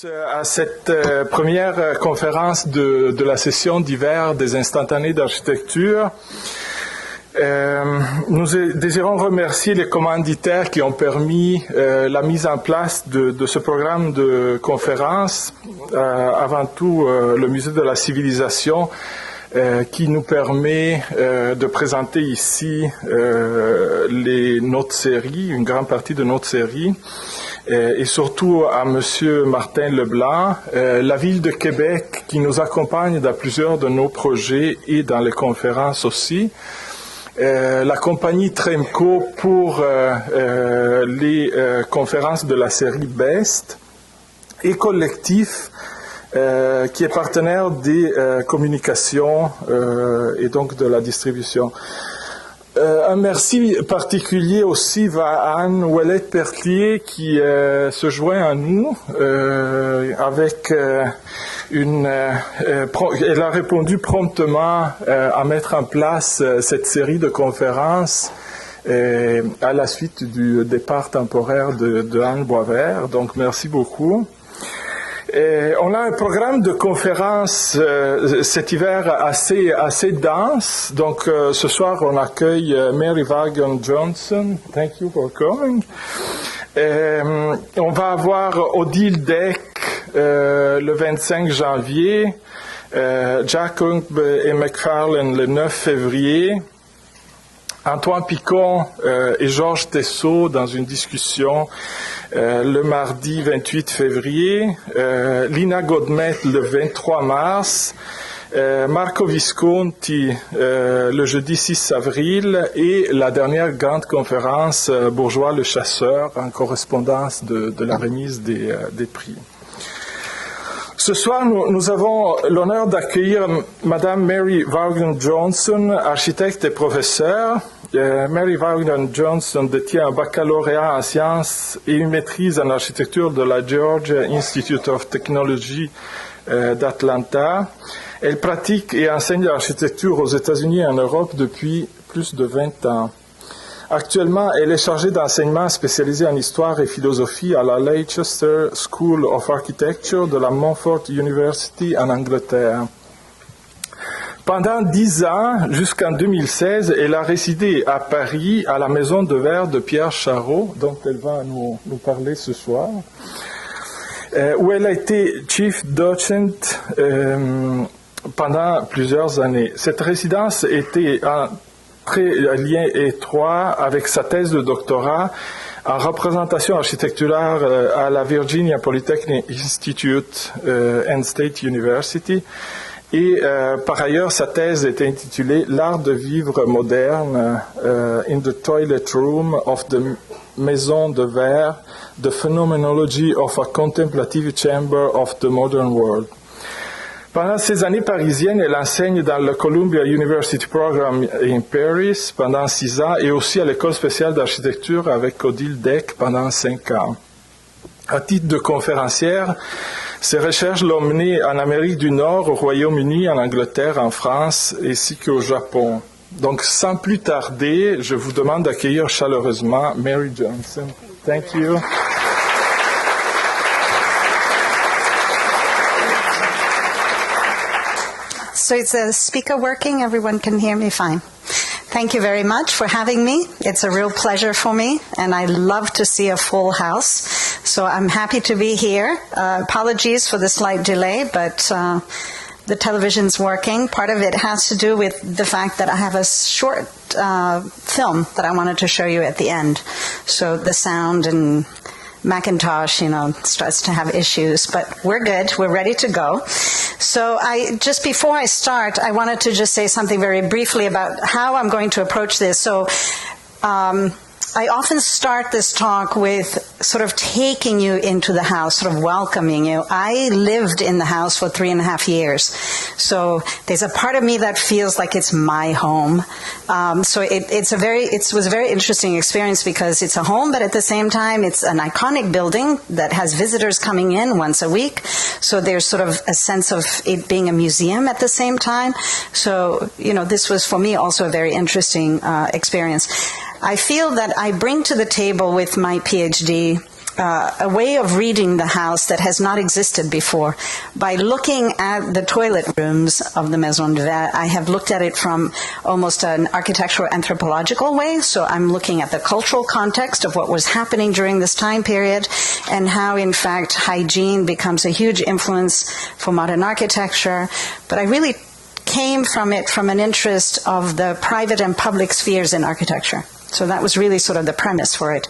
tous à cette première conférence de la session d'hiver des Instantanés d'architecture. Nous désirons remercier les commanditaires qui ont permis la mise en place de ce programme de conférence. Avant tout, le Musée de la Civilisation qui nous permet de présenter ici notre série, une grande partie de notre série. Et surtout à Monsieur Martin Leblanc, la Ville de Québec qui nous accompagne dans plusieurs de nos projets et dans les conférences aussi, la compagnie Tremco pour les conférences de la série Best et Collectif qui est partenaire des communications et donc de la distribution. Un merci particulier aussi va à Anne Ouellette-Pertier qui se joint à nous avec elle a répondu promptement à mettre en place cette série de conférences à la suite du départ temporaire de Anne Boisvert. Donc merci beaucoup. On a un programme de conférences cet hiver assez dense. Donc ce soir on accueille Mary Vaughan Johnson. Thank you for coming. On va avoir Odile Deck le 25 janvier, Jack Unk et McFarlane le 9 février. Antoine Picon et Georges Tessot dans une discussion le mardi 28 février, Lina Godmet le 23 mars, Marco Visconti le jeudi 6 avril et la dernière grande conférence Bourgeois le chasseur en correspondance de la remise des prix. Ce soir, nous avons l'honneur d'accueillir Madame Mary Vaughan Johnson, architecte et professeure. Mary Vaughan Johnson détient un baccalauréat en sciences et une maîtrise en architecture de la Georgia Institute of Technology d'Atlanta. Elle pratique et enseigne l'architecture aux États-Unis et en Europe depuis plus de 20 ans. Actuellement, elle est chargée d'enseignement spécialisé en histoire et philosophie à la Leicester School of Architecture de la Montfort University en Angleterre. Pendant 10 ans, jusqu'en 2016, elle a résidé à Paris, à la Maison de Verre de Pierre Charot, dont elle va nous parler ce soir, où elle a été Chief Docent pendant plusieurs années. Cette résidence était en lien étroit avec sa thèse de doctorat en représentation architecturale à la Virginia Polytechnic Institute and State University. Et par ailleurs, sa thèse était intitulée « L'Art de Vivre Moderne in the Toilet Room of the Maison de Verre, the Phenomenology of a Contemplative Chamber of the Modern World ». Pendant ces années parisiennes, elle enseigne dans le Columbia University Program in Paris pendant 6 ans et aussi à l'école spéciale d'architecture avec Odile Deck pendant 5 ans. À titre de conférencière, ses recherches l'ont menée en Amérique du Nord, au Royaume Uni, en Angleterre, en France, ainsi qu'au Japon. Donc, sans plus tarder, je vous demande d'accueillir chaleureusement Mary Johnson. Thank you. So is the speaker working? Everyone can hear me fine. Thank you very much for having me. It's a real pleasure for me, and I love to see a full house. So I'm happy to be here. Apologies for the slight delay, but the television's working. Part of it has to do with the fact that I have a short film that I wanted to show you at the end. So the sound and Macintosh, starts to have issues, but we're good. We're ready to go. So just before I start, I wanted to just say something very briefly about how I'm going to approach this. So I often start this talk with sort of taking you into the house, sort of welcoming you. I lived in the house for 3.5 years. So there's a part of me that feels like it's my home. So it was a very interesting experience because it's a home, but at the same time, it's an iconic building that has visitors coming in once a week. So there's sort of a sense of it being a museum at the same time. So, this was for me also a very interesting experience. I feel that I bring to the table with my PhD a way of reading the house that has not existed before. By looking at the toilet rooms of the Maison de Verre, I have looked at it from almost an architectural anthropological way. So I'm looking at the cultural context of what was happening during this time period and how, in fact, hygiene becomes a huge influence for modern architecture. But I really came from it from an interest of the private and public spheres in architecture. So that was really sort of the premise for it.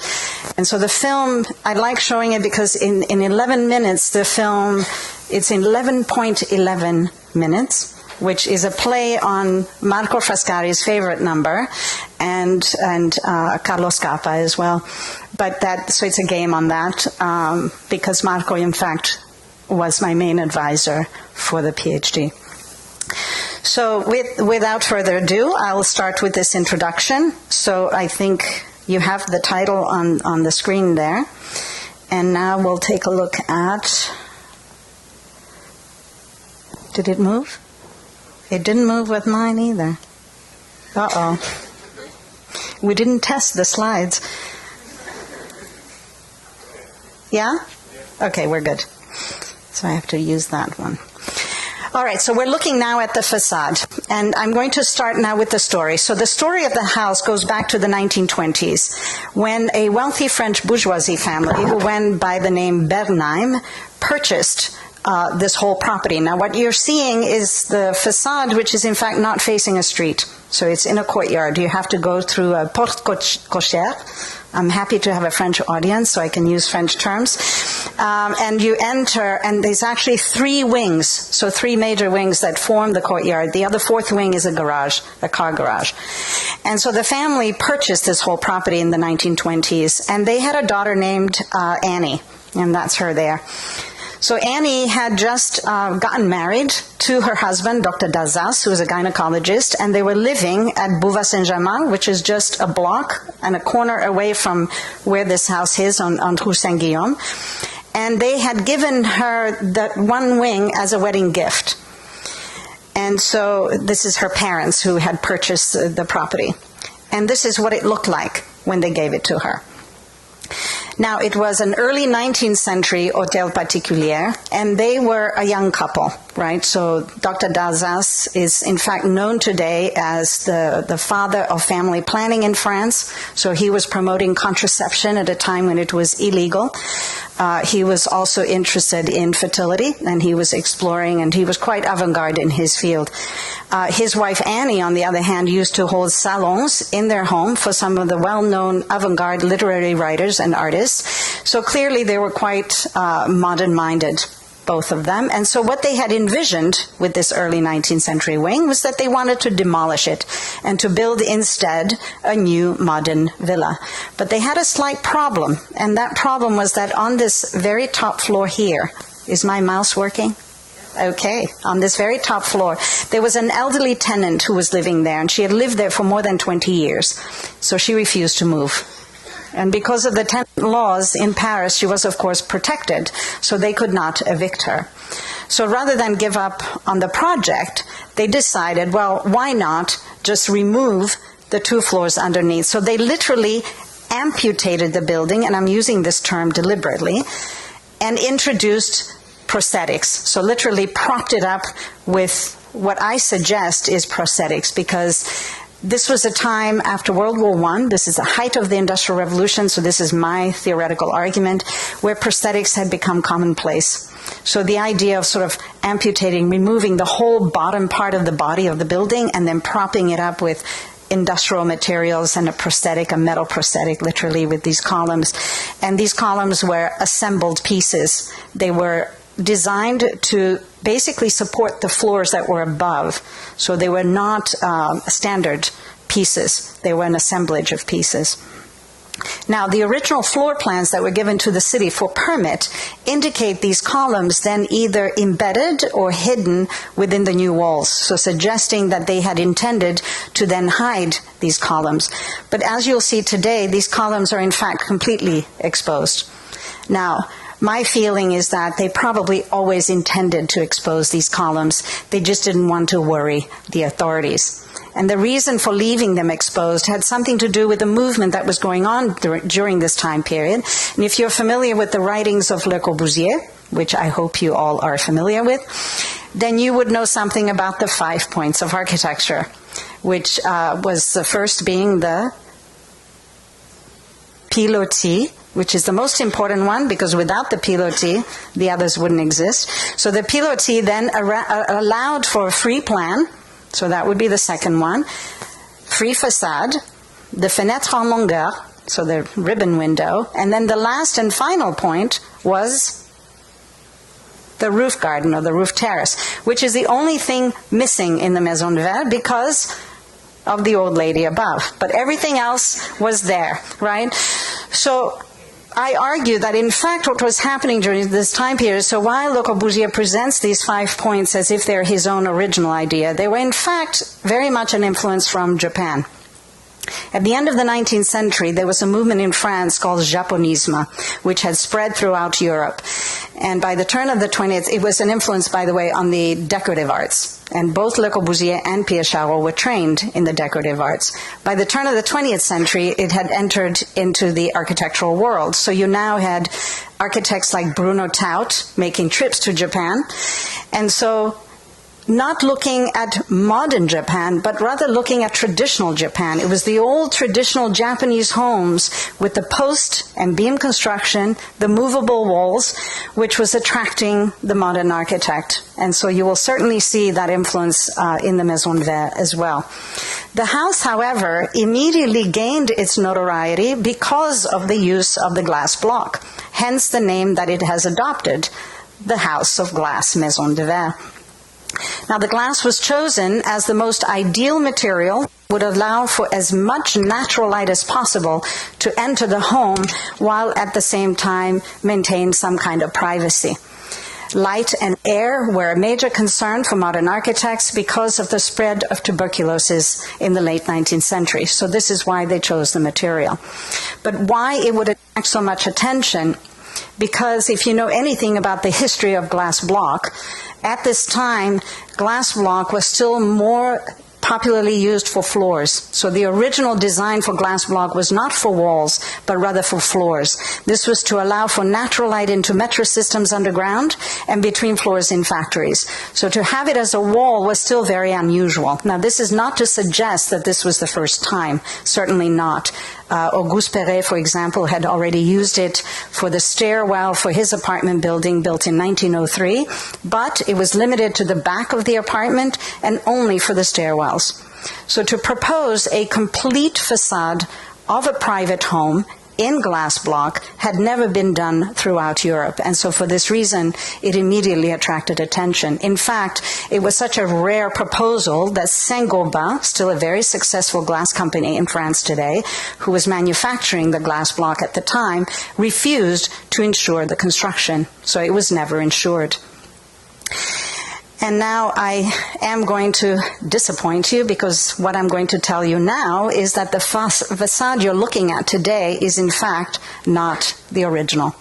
And so the film, I like showing it because in 11 minutes, the film, it's in 11.11 minutes, which is a play on Marco Frascari's favorite number, and Carlo Scapa as well. But so it's a game on that, because Marco, in fact, was my main advisor for the PhD. So without further ado, I'll start with this introduction. So I think you have the title on the screen there. And now we'll take a look at... Did it move? It didn't move with mine either. Uh-oh. We didn't test the slides. Yeah? Okay, we're good. So I have to use that one. All right, so we're looking now at the facade, and I'm going to start now with the story. So the story of the house goes back to the 1920s, when a wealthy French bourgeoisie family, who went by the name Bernheim, purchased this whole property. Now, what you're seeing is the facade, which is in fact not facing a street. So it's in a courtyard. You have to go through a porte cochère. I'm happy to have a French audience, so I can use French terms. And you enter, and there's actually 3 wings, so 3 major wings that form the courtyard. The other 4th wing is a garage, a car garage. And so the family purchased this whole property in the 1920s, and they had a daughter named Annie, and that's her there. So Annie had just gotten married to her husband, Dr. Dazas, who was a gynecologist, and they were living at Bouvas-Saint-Germain, which is just a block and a corner away from where this house is on Rue Saint-Guillaume. And they had given her that one wing as a wedding gift. And so this is her parents who had purchased the property. And this is what it looked like when they gave it to her. Now, it was an early 19th century hôtel particulier, and they were a young couple, right? So Dr. Dazas is, in fact, known today as the father of family planning in France. So he was promoting contraception at a time when it was illegal. He was also interested in fertility, and he was exploring, and he was quite avant-garde in his field. His wife Annie, on the other hand, used to hold salons in their home for some of the well-known avant-garde literary writers and artists. So clearly they were quite modern-minded, both of them. And so what they had envisioned with this early 19th century wing was that they wanted to demolish it and to build instead a new modern villa. But they had a slight problem, and that problem was that on this very top floor here, is my mouse working? Okay, on this very top floor, there was an elderly tenant who was living there, and she had lived there for more than 20 years. So she refused to move. And because of the tenant laws in Paris, she was, of course, protected, so they could not evict her. So rather than give up on the project, they decided, well, why not just remove the 2 floors underneath? So they literally amputated the building, and I'm using this term deliberately, and introduced prosthetics. So literally propped it up with what I suggest is prosthetics, because this was a time after World War I. This is the height of the Industrial Revolution, so this is my theoretical argument, where prosthetics had become commonplace. So the idea of sort of amputating, removing the whole bottom part of the body of the building and then propping it up with industrial materials and a prosthetic, a metal prosthetic, literally, with these columns. And these columns were assembled pieces. They were designed to basically support the floors that were above. So they were not standard pieces. They were an assemblage of pieces. Now, the original floor plans that were given to the city for permit indicate these columns then either embedded or hidden within the new walls, so suggesting that they had intended to then hide these columns. But as you'll see today, these columns are in fact completely exposed. Now, my feeling is that they probably always intended to expose these columns. They just didn't want to worry the authorities. And the reason for leaving them exposed had something to do with the movement that was going on during this time period. And if you're familiar with the writings of Le Corbusier, which I hope you all are familiar with, then you would know something about the 5 points of architecture, which was the first being the pilotis, which is the most important one, because without the pilotis, the others wouldn't exist. So the pilotis then allowed for a free plan, so that would be the second one, free facade, the fenêtre en longueur, so the ribbon window, and then the last and final point was the roof garden or the roof terrace, which is the only thing missing in the Maison de Verre because of the old lady above. But everything else was there, right? So I argue that in fact what was happening during this time period, so while Le Corbusier presents these 5 points as if they're his own original idea, they were in fact very much an influence from Japan. At the end of the 19th century, there was a movement in France called Japonisme, which had spread throughout Europe. And by the turn of the 20th, it was an influence, by the way, on the decorative arts. And both Le Corbusier and Pierre Charot were trained in the decorative arts. By the turn of the 20th century, it had entered into the architectural world. So you now had architects like Bruno Taut making trips to Japan. And so not looking at modern Japan, but rather looking at traditional Japan. It was the old traditional Japanese homes with the post and beam construction, the movable walls, which was attracting the modern architect. And so you will certainly see that influence in the Maison de Verre as well. The house, however, immediately gained its notoriety because of the use of the glass block, hence the name that it has adopted, the House of Glass, Maison de Verre. Now, the glass was chosen as the most ideal material, would allow for as much natural light as possible to enter the home, while at the same time maintain some kind of privacy. Light and air were a major concern for modern architects because of the spread of tuberculosis in the late 19th century. So this is why they chose the material. But why it would attract so much attention? Because if you know anything about the history of glass block, at this time, glass block was still more popularly used for floors. So the original design for glass block was not for walls, but rather for floors. This was to allow for natural light into metro systems underground and between floors in factories. So to have it as a wall was still very unusual. Now, this is not to suggest that this was the first time. Certainly not. Auguste Perret, for example, had already used it for the stairwell for his apartment building built in 1903, but it was limited to the back of the apartment and only for the stairwells. So to propose a complete facade of a private home in glass block had never been done throughout Europe. And so for this reason, it immediately attracted attention. In fact, it was such a rare proposal that Saint-Gobain, still a very successful glass company in France today, who was manufacturing the glass block at the time, refused to insure the construction. So it was never insured. And now I am going to disappoint you, because what I'm going to tell you now is that the facade you're looking at today is in fact not the original.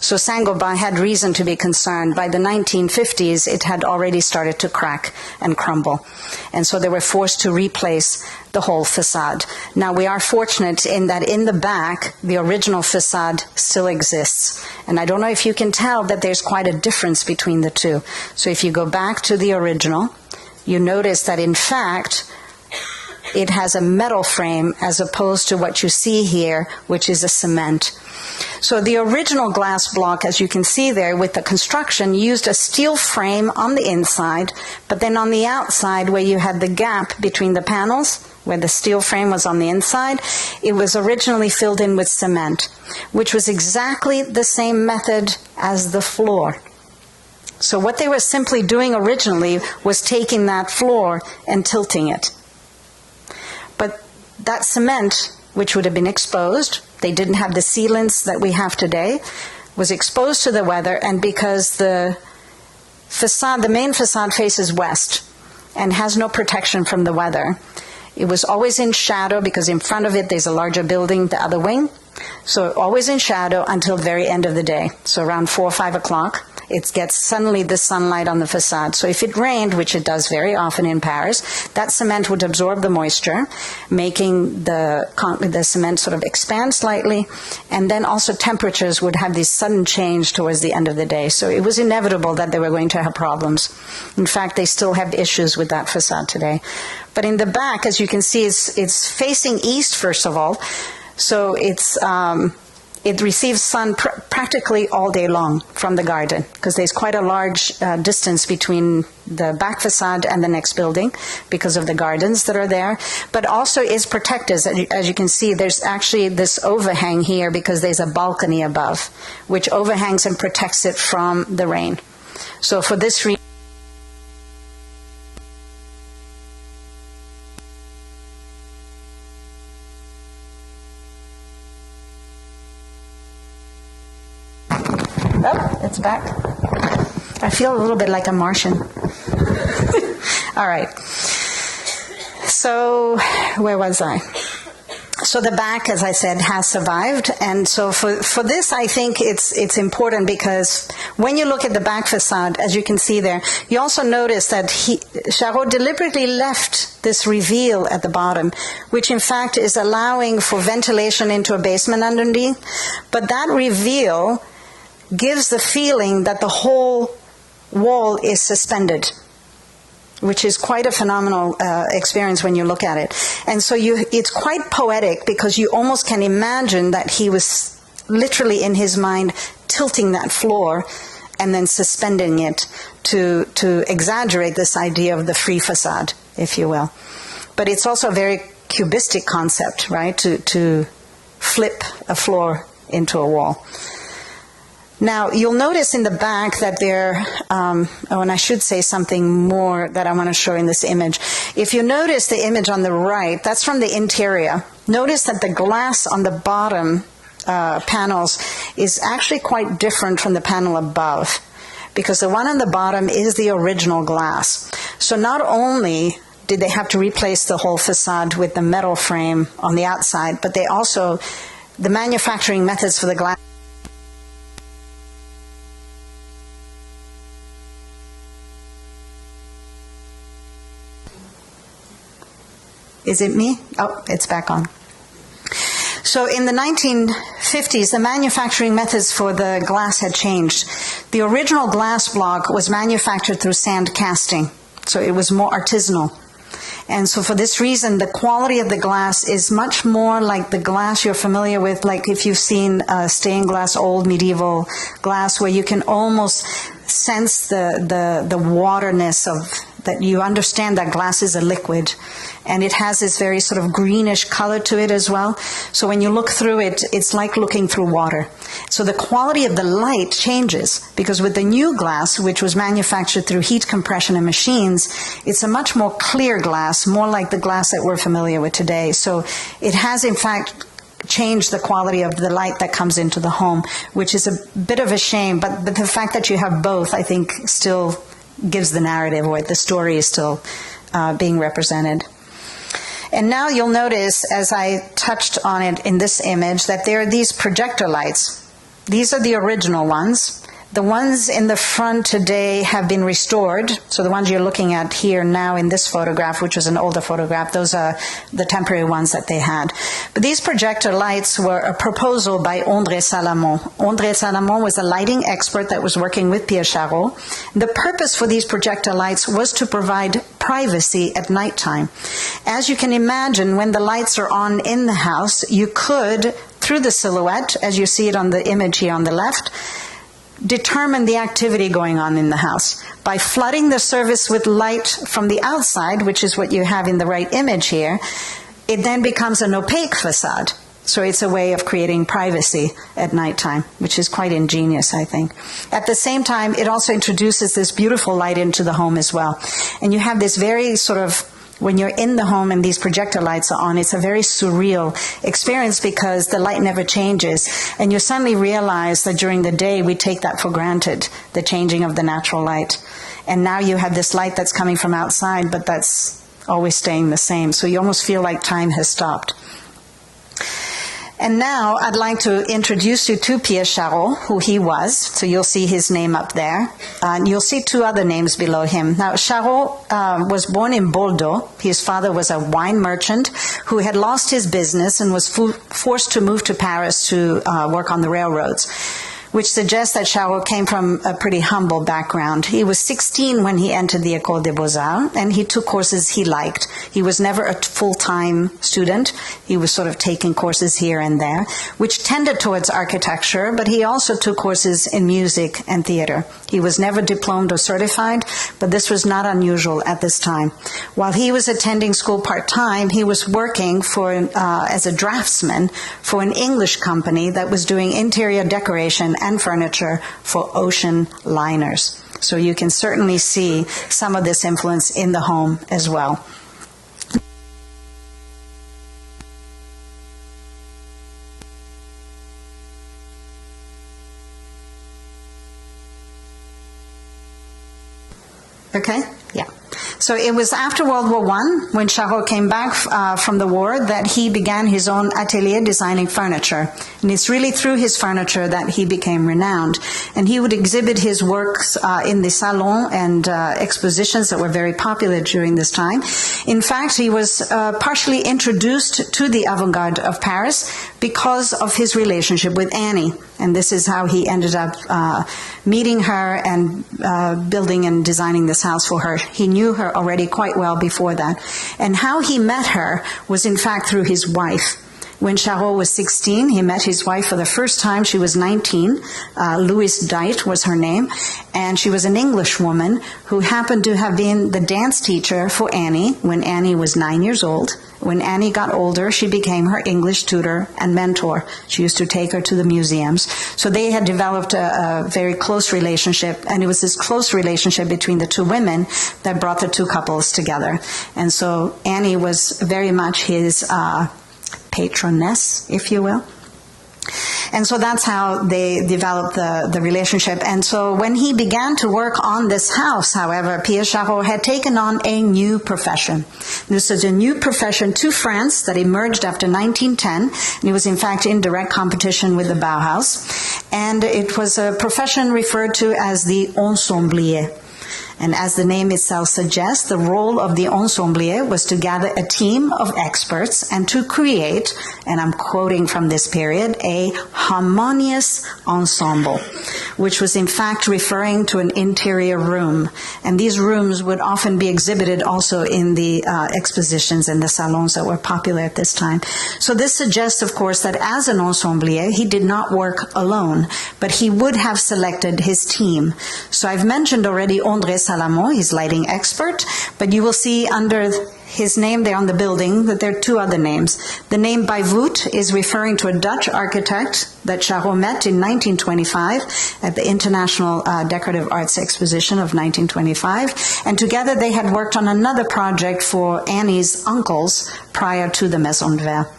So Saint-Gobain had reason to be concerned. By the 1950s, it had already started to crack and crumble. And so they were forced to replace the whole facade. Now, we are fortunate in that in the back, the original facade still exists. And I don't know if you can tell that there's quite a difference between the two. So if you go back to the original, you notice that in fact, it has a metal frame as opposed to what you see here, which is a cement. So the original glass block, as you can see there with the construction, used a steel frame on the inside, but then on the outside where you had the gap between the panels, where the steel frame was on the inside, it was originally filled in with cement, which was exactly the same method as the floor. So what they were simply doing originally was taking that floor and tilting it. But that cement, which would have been exposed, they didn't have the sealants that we have today, was exposed to the weather, and because the facade, the main facade faces west and has no protection from the weather, it was always in shadow because in front of it there's a larger building, the other wing, So always in shadow until the very end of the day. So around 4 or 5 o'clock, it gets suddenly the sunlight on the facade. So if it rained, which it does very often in Paris, that cement would absorb the moisture, making the cement sort of expand slightly, and then also temperatures would have this sudden change towards the end of the day. So it was inevitable that they were going to have problems. In fact, they still have issues with that facade today. But in the back, as you can see, it's facing east, first of all, so it receives sun practically all day long from the garden, because there's quite a large distance between the back facade and the next building because of the gardens that are there, but also is protected. As you can see, there's actually this overhang here because there's a balcony above, which overhangs and protects it from the rain. So for this reason, oh, it's back. I feel a little bit like a Martian. All right. So, where was I? So the back, as I said, has survived. And so for this, I think it's important because when you look at the back facade, as you can see there, you also notice that Charot deliberately left this reveal at the bottom, which in fact is allowing for ventilation into a basement underneath. But that reveal gives the feeling that the whole wall is suspended, which is quite a phenomenal experience when you look at it. And so it's quite poetic because you almost can imagine that he was literally in his mind tilting that floor and then suspending it to exaggerate this idea of the free facade, if you will. But it's also a very cubistic concept, right, to flip a floor into a wall. Now, you'll notice in the back that and I should say something more that I want to show in this image. If you notice the image on the right, that's from the interior. Notice that the glass on the bottom panels is actually quite different from the panel above, because the one on the bottom is the original glass. So not only did they have to replace the whole facade with the metal frame on the outside, but they also, the manufacturing methods for the glass. Is it me? Oh, it's back on. So in the 1950s, the manufacturing methods for the glass had changed. The original glass block was manufactured through sand casting, so it was more artisanal. And so for this reason, the quality of the glass is much more like the glass you're familiar with, like if you've seen stained glass, old medieval glass, where you can almost sense the waterness of that. You understand that glass is a liquid, and it has this very sort of greenish color to it as well. So when you look through it, it's like looking through water. So the quality of the light changes, because with the new glass, which was manufactured through heat compression and machines, it's a much more clear glass, more like the glass that we're familiar with today. So it has, in fact, changed the quality of the light that comes into the home, which is a bit of a shame. But the fact that you have both, I think, still gives the narrative, or the story is still being represented. And now you'll notice, as I touched on it in this image, that there are these projector lights. These are the original ones. The ones in the front today have been restored. So the ones you're looking at here now in this photograph, which was an older photograph, those are the temporary ones that they had. But these projector lights were a proposal by André Salomon. André Salomon was a lighting expert that was working with Pierre Charot. The purpose for these projector lights was to provide privacy at nighttime. As you can imagine, when the lights are on in the house, you could, through the silhouette, as you see it on the image here on the left, determine the activity going on in the house. By flooding the surface with light from the outside, which is what you have in the right image here, it then becomes an opaque facade. So it's a way of creating privacy at nighttime, which is quite ingenious, I think. At the same time, it also introduces this beautiful light into the home as well. And you have this very sort of, when you're in the home and these projector lights are on, it's a very surreal experience because the light never changes. And you suddenly realize that during the day we take that for granted, the changing of the natural light. And now you have this light that's coming from outside, but that's always staying the same. So you almost feel like time has stopped. And now I'd like to introduce you to Pierre Charot, who he was. So you'll see his name up there. And you'll see two other names below him. Now, Charot was born in Bordeaux. His father was a wine merchant who had lost his business and was forced to move to Paris to work on the railroads, which suggests that Charot came from a pretty humble background. He was 16 when he entered the École des Beaux-Arts, and he took courses he liked. He was never a full-time student. He was sort of taking courses here and there, which tended towards architecture, but he also took courses in music and theater. He was never diplomed or certified, but this was not unusual at this time. While he was attending school part-time, he was working as a draftsman for an English company that was doing interior decoration and furniture for ocean liners. So you can certainly see some of this influence in the home as well. Okay? Yeah. So it was after World War I, when Charot came back from the war, that he began his own atelier designing furniture. And it's really through his furniture that he became renowned. And he would exhibit his works in the salons and expositions that were very popular during this time. In fact, he was partially introduced to the avant-garde of Paris because of his relationship with Annie. And this is how he ended up meeting her and building and designing this house for her. He knew her already quite well before that. And how he met her was in fact through his wife. When Charot was 16, he met his wife for the first time. She was 19. Louise Dite was her name. And she was an English woman who happened to have been the dance teacher for Annie when Annie was 9 years old. When Annie got older, she became her English tutor and mentor. She used to take her to the museums. So they had developed a very close relationship, and it was this close relationship between the two women that brought the two couples together. And so Annie was very much his patroness, if you will. And so that's how they developed the relationship. And so when he began to work on this house, however, Pierre Charot had taken on a new profession. This is a new profession to France that emerged after 1910. And it was, in fact, in direct competition with the Bauhaus. And it was a profession referred to as the ensemblier. And as the name itself suggests, the role of the ensemblier was to gather a team of experts and to create, and I'm quoting from this period, a harmonious ensemble, which was in fact referring to an interior room. And these rooms would often be exhibited also in the expositions and the salons that were popular at this time. So this suggests, of course, that as an ensemblier, he did not work alone, but he would have selected his team. So I've mentioned already André Salomon, his lighting expert, but you will see under his name there on the building that there are two other names. The name Bijvoet is referring to a Dutch architect that Charot met in 1925 at the International Decorative Arts Exposition of 1925, and together they had worked on another project for Annie's uncles prior to the Maison de Verre.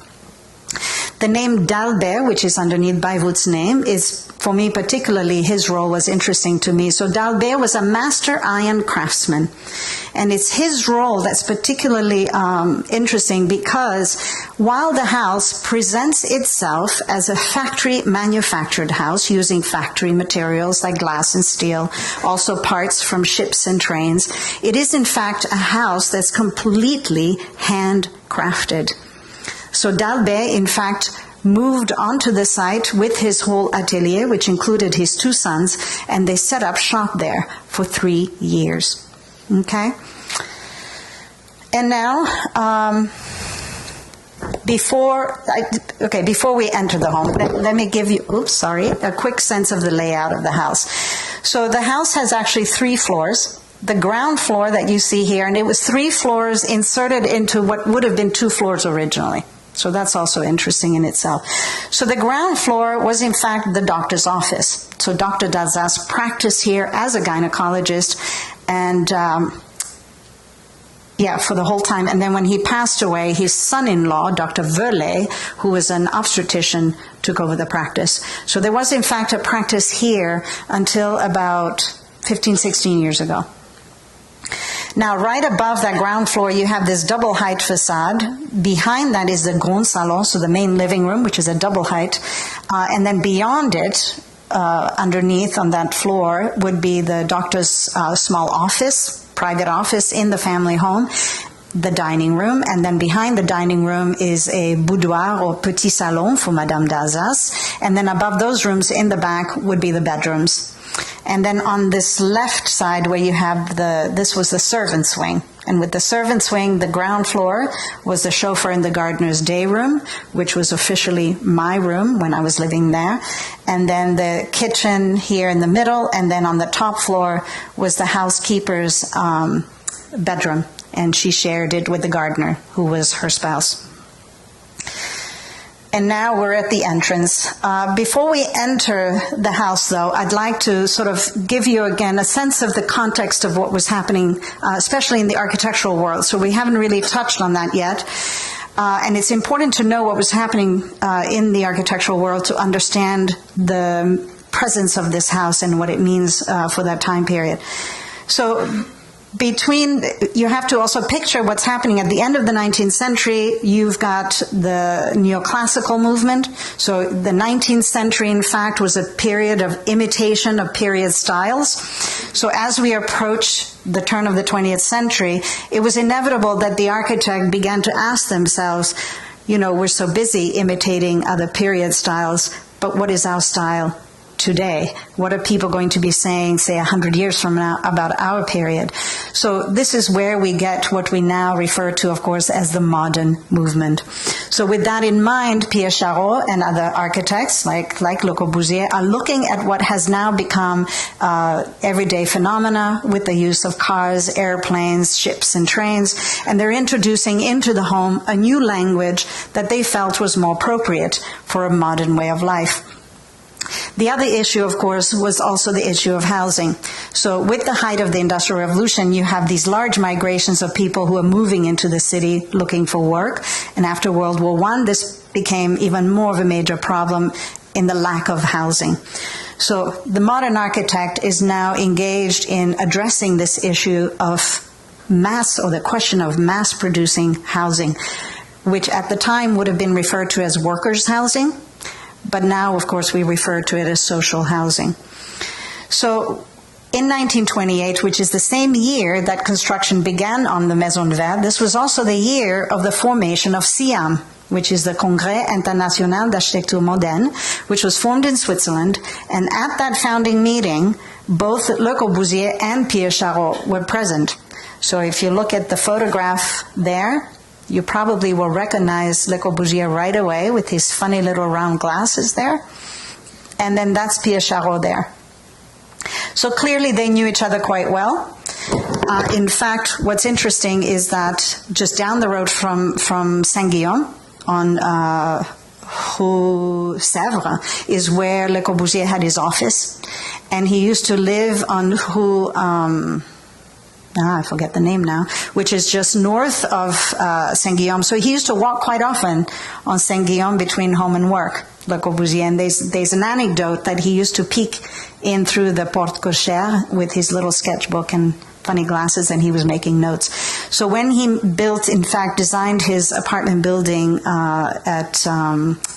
The name d'Albert, which is underneath Bijvoet's name, is, for me particularly, his role was interesting to me. So d'Albert was a master iron craftsman. And it's his role that's particularly interesting because while the house presents itself as a factory manufactured house using factory materials like glass and steel, also parts from ships and trains, it is in fact a house that's completely handcrafted. So d'Albert, in fact, moved onto the site with his whole atelier, which included his two sons, and they set up shop there for 3 years. Okay? And now, before we enter the home, let me give you, a quick sense of the layout of the house. So the house has actually 3 floors. The ground floor that you see here, and it was 3 floors inserted into what would have been 2 floors originally. So that's also interesting in itself. So the ground floor was in fact the doctor's office. So Dr. d'Alsace practiced here as a gynecologist and for the whole time. And then when he passed away, his son-in-law, Dr. Verlet, who was an obstetrician, took over the practice. So there was in fact a practice here until about 15, 16 years ago. Now, right above that ground floor, you have this double height facade. Behind that is the grand salon, so the main living room, which is a double height. And then beyond it, underneath on that floor, would be the doctor's small office, private office in the family home, the dining room, and then behind the dining room is a boudoir or petit salon for Madame d'Alsace, and then above those rooms in the back would be the bedrooms. And then on this left side where you have this was the servants' wing. And with the servants' wing, the ground floor was the chauffeur and the gardener's day room, which was officially my room when I was living there. And then the kitchen here in the middle, and then on the top floor was the housekeeper's bedroom. And she shared it with the gardener, who was her spouse. And now we're at the entrance. Before we enter the house, though, I'd like to sort of give you again a sense of the context of what was happening, especially in the architectural world. So we haven't really touched on that yet. And it's important to know what was happening in the architectural world to understand the presence of this house and what it means for that time period. So you have to also picture what's happening at the end of the 19th century. You've got the neoclassical movement. So the 19th century, in fact, was a period of imitation of period styles. So as we approach the turn of the 20th century, it was inevitable that the architect began to ask themselves, we're so busy imitating other period styles, but what is our style today? What are people going to be saying, say, 100 years from now about our period? So this is where we get what we now refer to, of course, as the modern movement. So with that in mind, Pierre Charot and other architects like Le Corbusier are looking at what has now become everyday phenomena with the use of cars, airplanes, ships, and trains, and they're introducing into the home a new language that they felt was more appropriate for a modern way of life. The other issue, of course, was also the issue of housing. So with the height of the Industrial Revolution, you have these large migrations of people who are moving into the city looking for work. And after World War I, this became even more of a major problem in the lack of housing. So the modern architect is now engaged in addressing this issue of the question of mass-producing housing, which at the time would have been referred to as workers' housing. But now, of course, we refer to it as social housing. So in 1928, which is the same year that construction began on the Maison de Verre, this was also the year of the formation of CIAM, which is the Congrès International d'Architecture Moderne, which was formed in Switzerland. And at that founding meeting, both Le Corbusier and Pierre Charot were present. So if you look at the photograph there, you probably will recognize Le Corbusier right away with his funny little round glasses there. And then that's Pierre Charot there. So clearly they knew each other quite well. In fact, what's interesting is that just down the road from Saint-Guillaume on Rue Sèvres is where Le Corbusier had his office. And he used to live on Rue... I forget the name now, which is just north of Saint-Guillaume. So he used to walk quite often on Saint-Guillaume between home and work, Le Corbusier. And there's an anecdote that he used to peek in through the porte cochère with his little sketchbook and funny glasses, and he was making notes. So when he designed his apartment building at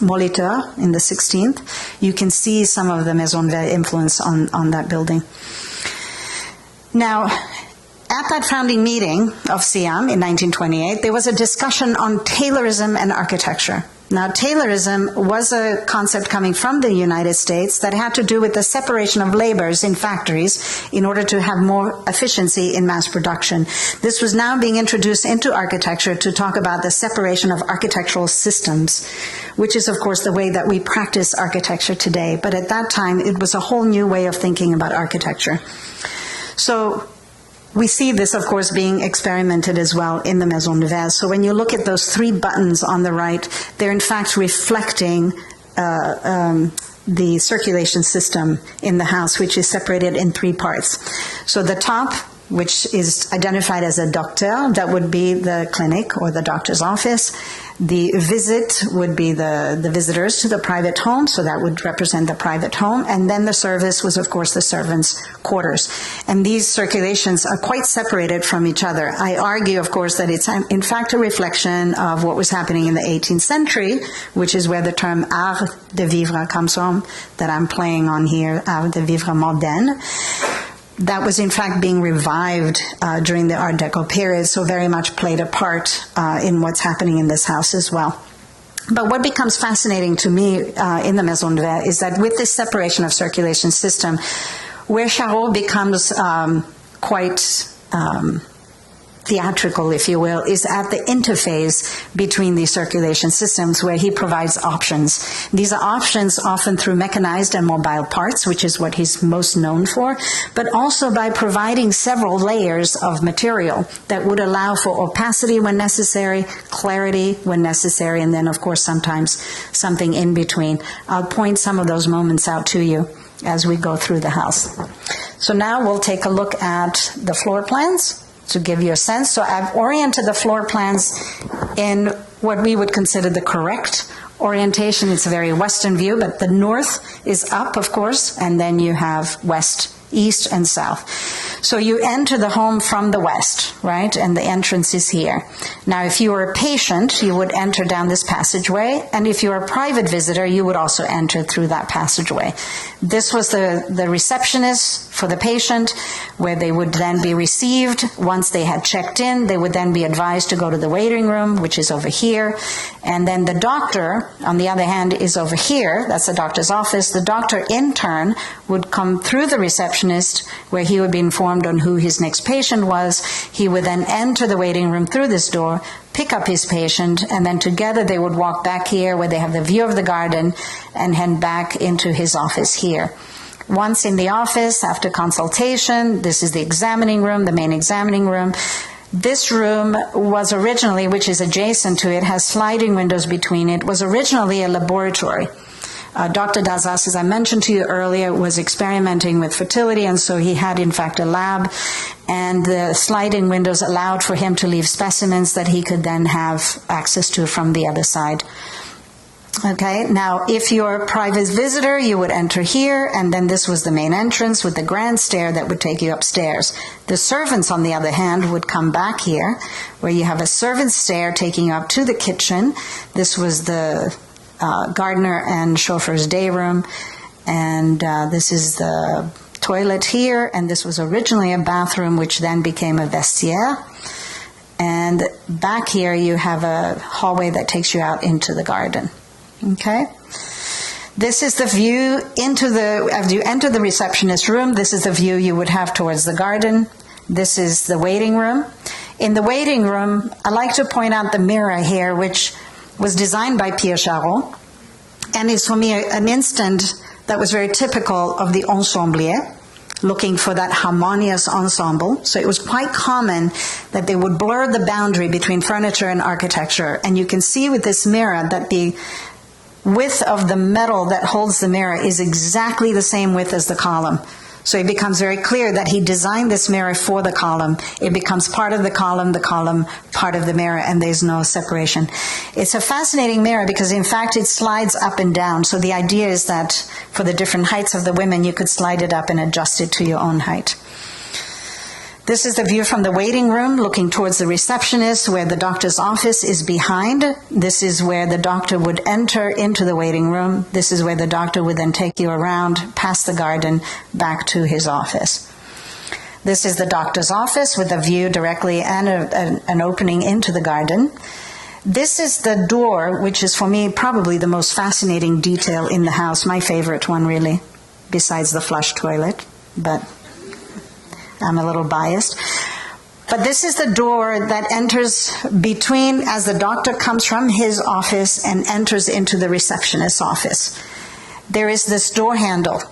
Molitor in the 16th, you can see some of the Maison de Verre influence on that building. Now, at that founding meeting of CIAM in 1928, there was a discussion on Taylorism and architecture. Now, Taylorism was a concept coming from the United States that had to do with the separation of labors in factories in order to have more efficiency in mass production. This was now being introduced into architecture to talk about the separation of architectural systems, which is, of course, the way that we practice architecture today. But at that time, it was a whole new way of thinking about architecture. So we see this, of course, being experimented as well in the Maison de Verre. So when you look at those three buttons on the right, they're in fact reflecting the circulation system in the house, which is separated in three parts. So the top, which is identified as a docteur, that would be the clinic or the doctor's office. The visit would be the visitors to the private home, so that would represent the private home. And then the service was, of course, the servants' quarters. And these circulations are quite separated from each other. I argue, of course, that it's in fact a reflection of what was happening in the 18th century, which is where the term Art de Vivre comes from, that I'm playing on here, Art de Vivre Moderne. That was in fact being revived during the Art Deco period, so very much played a part in what's happening in this house as well. But what becomes fascinating to me in the Maison de Verre is that with this separation of circulation system, where Chavo becomes quite theatrical, if you will, is at the interface between these circulation systems where he provides options. These are options often through mechanized and mobile parts, which is what he's most known for, but also by providing several layers of material that would allow for opacity when necessary, clarity when necessary, and then, of course, sometimes something in between. I'll point some of those moments out to you as we go through the house. So now we'll take a look at the floor plans to give you a sense. So I've oriented the floor plans in what we would consider the correct orientation. It's a very western view, but the north is up, of course, and then you have west, east, and south. So you enter the home from the west, right? And the entrance is here. Now, if you were a patient, you would enter down this passageway, and if you were a private visitor, you would also enter through that passageway. This was the receptionist for the patient, where they would then be received. Once they had checked in, they would then be advised to go to the waiting room, which is over here. And then the doctor, on the other hand, is over here. That's the doctor's office. The doctor, in turn, would come through the receptionist, where he would be informed on who his next patient was. He would then enter the waiting room through this door, pick up his patient, and then together they would walk back here where they have the view of the garden and head back into his office here. Once in the office, after consultation, this is the examining room, the main examining room. This room was originally, which is adjacent to it, has sliding windows between it, was originally a laboratory. Dr. Dazas, as I mentioned to you earlier, was experimenting with fertility, and so he had, in fact, a lab, and the sliding windows allowed for him to leave specimens that he could then have access to from the other side. Okay, now if you're a private visitor, you would enter here, and then this was the main entrance with the grand stair that would take you upstairs. The servants, on the other hand, would come back here, where you have a servant's stair taking you up to the kitchen. This was the gardener and chauffeur's day room, and this is the toilet here, and this was originally a bathroom, which then became a vestiaire. And back here you have a hallway that takes you out into the garden. Okay? This is the view as you enter the receptionist room, this is the view you would have towards the garden. This is the waiting room. In the waiting room, I like to point out the mirror here, which was designed by Pierre Charron, and is for me an instant that was very typical of the ensemblier, looking for that harmonious ensemble. So it was quite common that they would blur the boundary between furniture and architecture, and you can see with this mirror that the width of the metal that holds the mirror is exactly the same width as the column. So it becomes very clear that he designed this mirror for the column. It becomes part of the column part of the mirror, and there's no separation. It's a fascinating mirror because, in fact, it slides up and down. So the idea is that for the different heights of the women, you could slide it up and adjust it to your own height. This is the view from the waiting room, looking towards the receptionist, where the doctor's office is behind. This is where the doctor would enter into the waiting room. This is where the doctor would then take you around, past the garden, back to his office. This is the doctor's office with a view directly and an opening into the garden. This is the door, which is for me probably the most fascinating detail in the house, my favorite one really, besides the flush toilet, but I'm a little biased. But this is the door that enters between, as the doctor comes from his office and enters into the receptionist's office. There is this door handle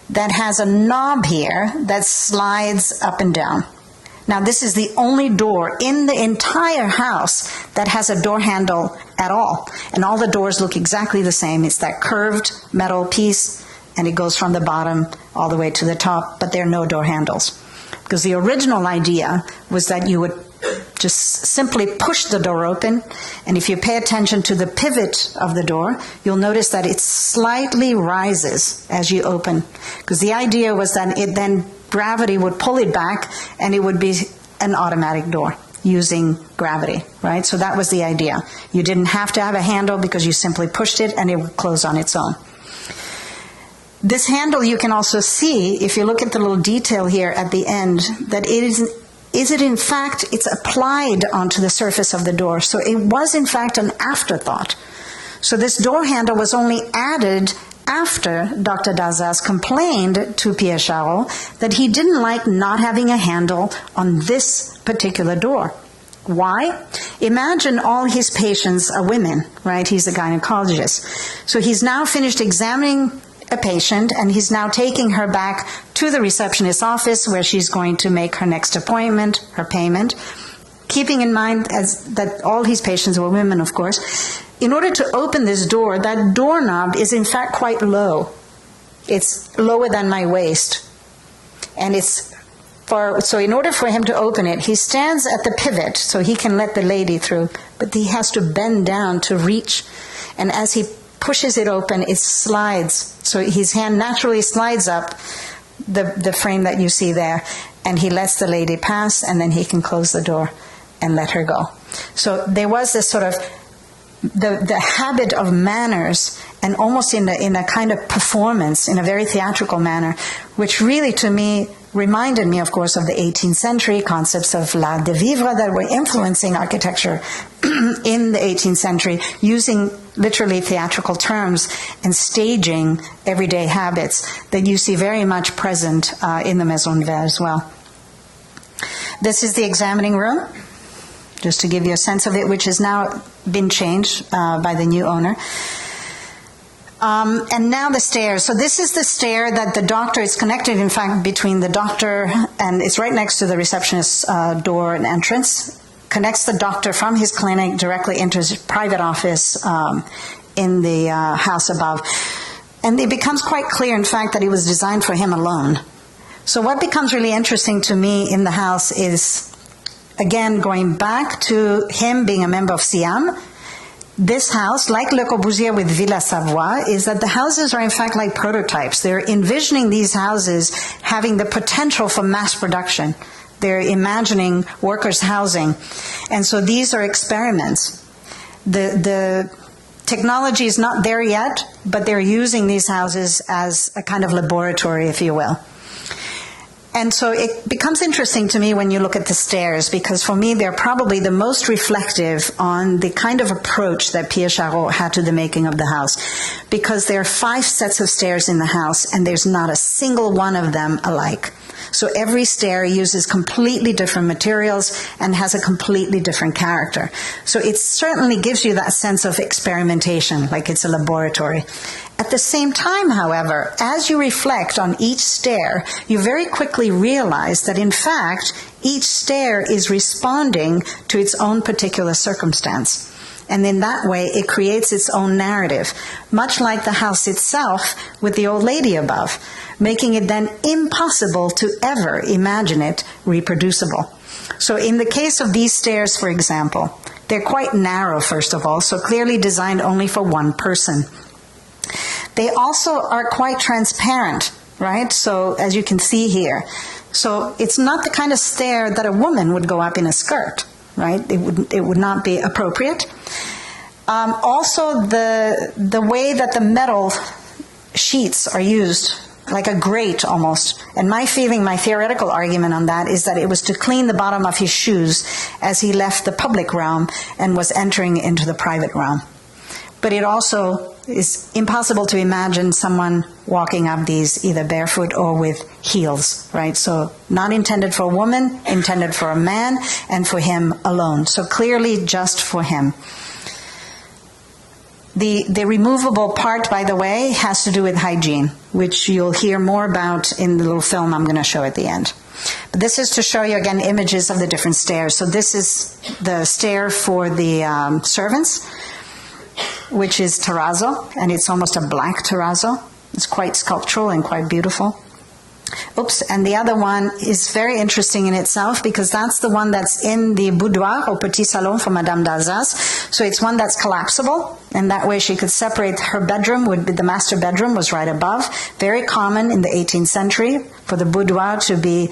that has a knob here that slides up and down. Now, this is the only door in the entire house that has a door handle at all. And all the doors look exactly the same. It's that curved metal piece, and it goes from the bottom all the way to the top, but there are no door handles. Because the original idea was that you would to simply push the door open. And if you pay attention to the pivot of the door, you'll notice that it slightly rises as you open. Because the idea was that then gravity would pull it back and it would be an automatic door using gravity, right? So that was the idea. You didn't have to have a handle because you simply pushed it and it would close on its own. This handle you can also see, if you look at the little detail here at the end, that it's applied onto the surface of the door. So it was in fact an afterthought. So this door handle was only added after Dr. Darzas complained to Pierre Charot that he didn't like not having a handle on this particular door. Why? Imagine all his patients are women, right? He's a gynecologist. So he's now finished examining a patient and he's now taking her back to the receptionist's office where she's going to make her next appointment, her payment, keeping in mind that all his patients were women, of course. In order to open this door, that doorknob is in fact quite low. It's lower than my waist. And so in order for him to open it, he stands at the pivot so he can let the lady through, but he has to bend down to reach. And as he pushes it open, it slides. So his hand naturally slides up the frame that you see there, and he lets the lady pass, and then he can close the door and let her go. So there was this sort of the habit of manners, and almost in a kind of performance, in a very theatrical manner, which really to me reminded me, of course, of the 18th century concepts of l'art de vivre that were influencing architecture in the 18th century, using literally theatrical terms and staging everyday habits that you see very much present in the Maison de Verre as well. This is the examining room, just to give you a sense of it, which has now been changed by the new owner. And now the stairs. So this is the stair that the doctor, it's connected in fact between the doctor and it's right next to the receptionist's door and entrance. Connects the doctor from his clinic directly into his private office in the house above. And it becomes quite clear, in fact, that it was designed for him alone. So what becomes really interesting to me in the house is, again, going back to him being a member of Siam. This house, like Le Corbusier with Villa Savoie, is that the houses are in fact like prototypes. They're envisioning these houses having the potential for mass production. They're imagining workers' housing. And so these are experiments. The technology is not there yet, but they're using these houses as a kind of laboratory, if you will. And so it becomes interesting to me when you look at the stairs, because for me they're probably the most reflective on the kind of approach that Pierre Charot had to the making of the house. Because there are 5 sets of stairs in the house, and there's not a single one of them alike. So every stair uses completely different materials and has a completely different character. So it certainly gives you that sense of experimentation, like it's a laboratory. At the same time, however, as you reflect on each stair, you very quickly realize that in fact, each stair is responding to its own particular circumstance. And in that way, it creates its own narrative, much like the house itself with the old lady above, making it then impossible to ever imagine it reproducible. So in the case of these stairs, for example, they're quite narrow, first of all, so clearly designed only for one person. They also are quite transparent, right? So as you can see here. So it's not the kind of stair that a woman would go up in a skirt, right? It would not be appropriate. Also, the way that the metal sheets are used, like a grate almost. And my theoretical argument on that is that it was to clean the bottom of his shoes as he left the public realm and was entering into the private realm. But it also is impossible to imagine someone walking up these either barefoot or with heels, right? So not intended for a woman, intended for a man, and for him alone. So clearly just for him. The removable part, by the way, has to do with hygiene, which you'll hear more about in the little film I'm going to show at the end. But this is to show you, again, images of the different stairs. So this is the stair for the servants, which is terrazzo, and it's almost a black terrazzo. It's quite sculptural and quite beautiful. And the other one is very interesting in itself because that's the one that's in the boudoir or petit salon for Madame d'Alsace. So it's one that's collapsible, and that way she could separate her bedroom. Would be the master bedroom was right above. Very common in the 18th century for the boudoir to be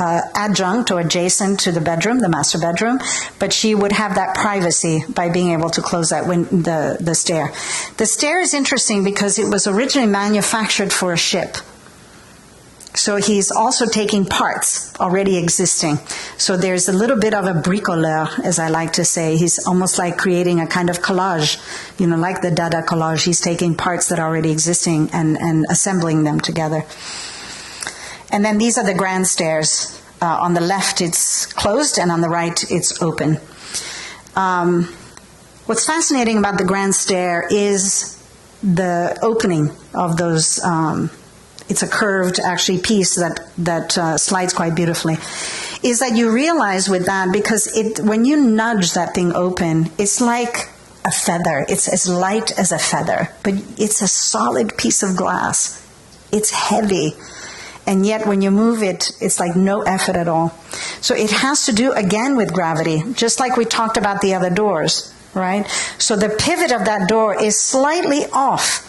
adjunct or adjacent to the bedroom, the master bedroom, but she would have that privacy by being able to close that the stair. The stair is interesting because it was originally manufactured for a ship. So he's also taking parts already existing. So there's a little bit of a bricoleur, as I like to say. He's almost like creating a kind of collage, like the Dada collage. He's taking parts that are already existing and assembling them together. And then these are the grand stairs. On the left it's closed, and on the right it's open. What's fascinating about the grand stair is the opening of those. It's a curved, actually, piece that slides quite beautifully. Is that you realize with that, because when you nudge that thing open, it's like a feather. It's as light as a feather, but it's a solid piece of glass. It's heavy. And yet when you move it, it's like no effort at all. So it has to do, again, with gravity, just like we talked about the other doors, right? So the pivot of that door is slightly off,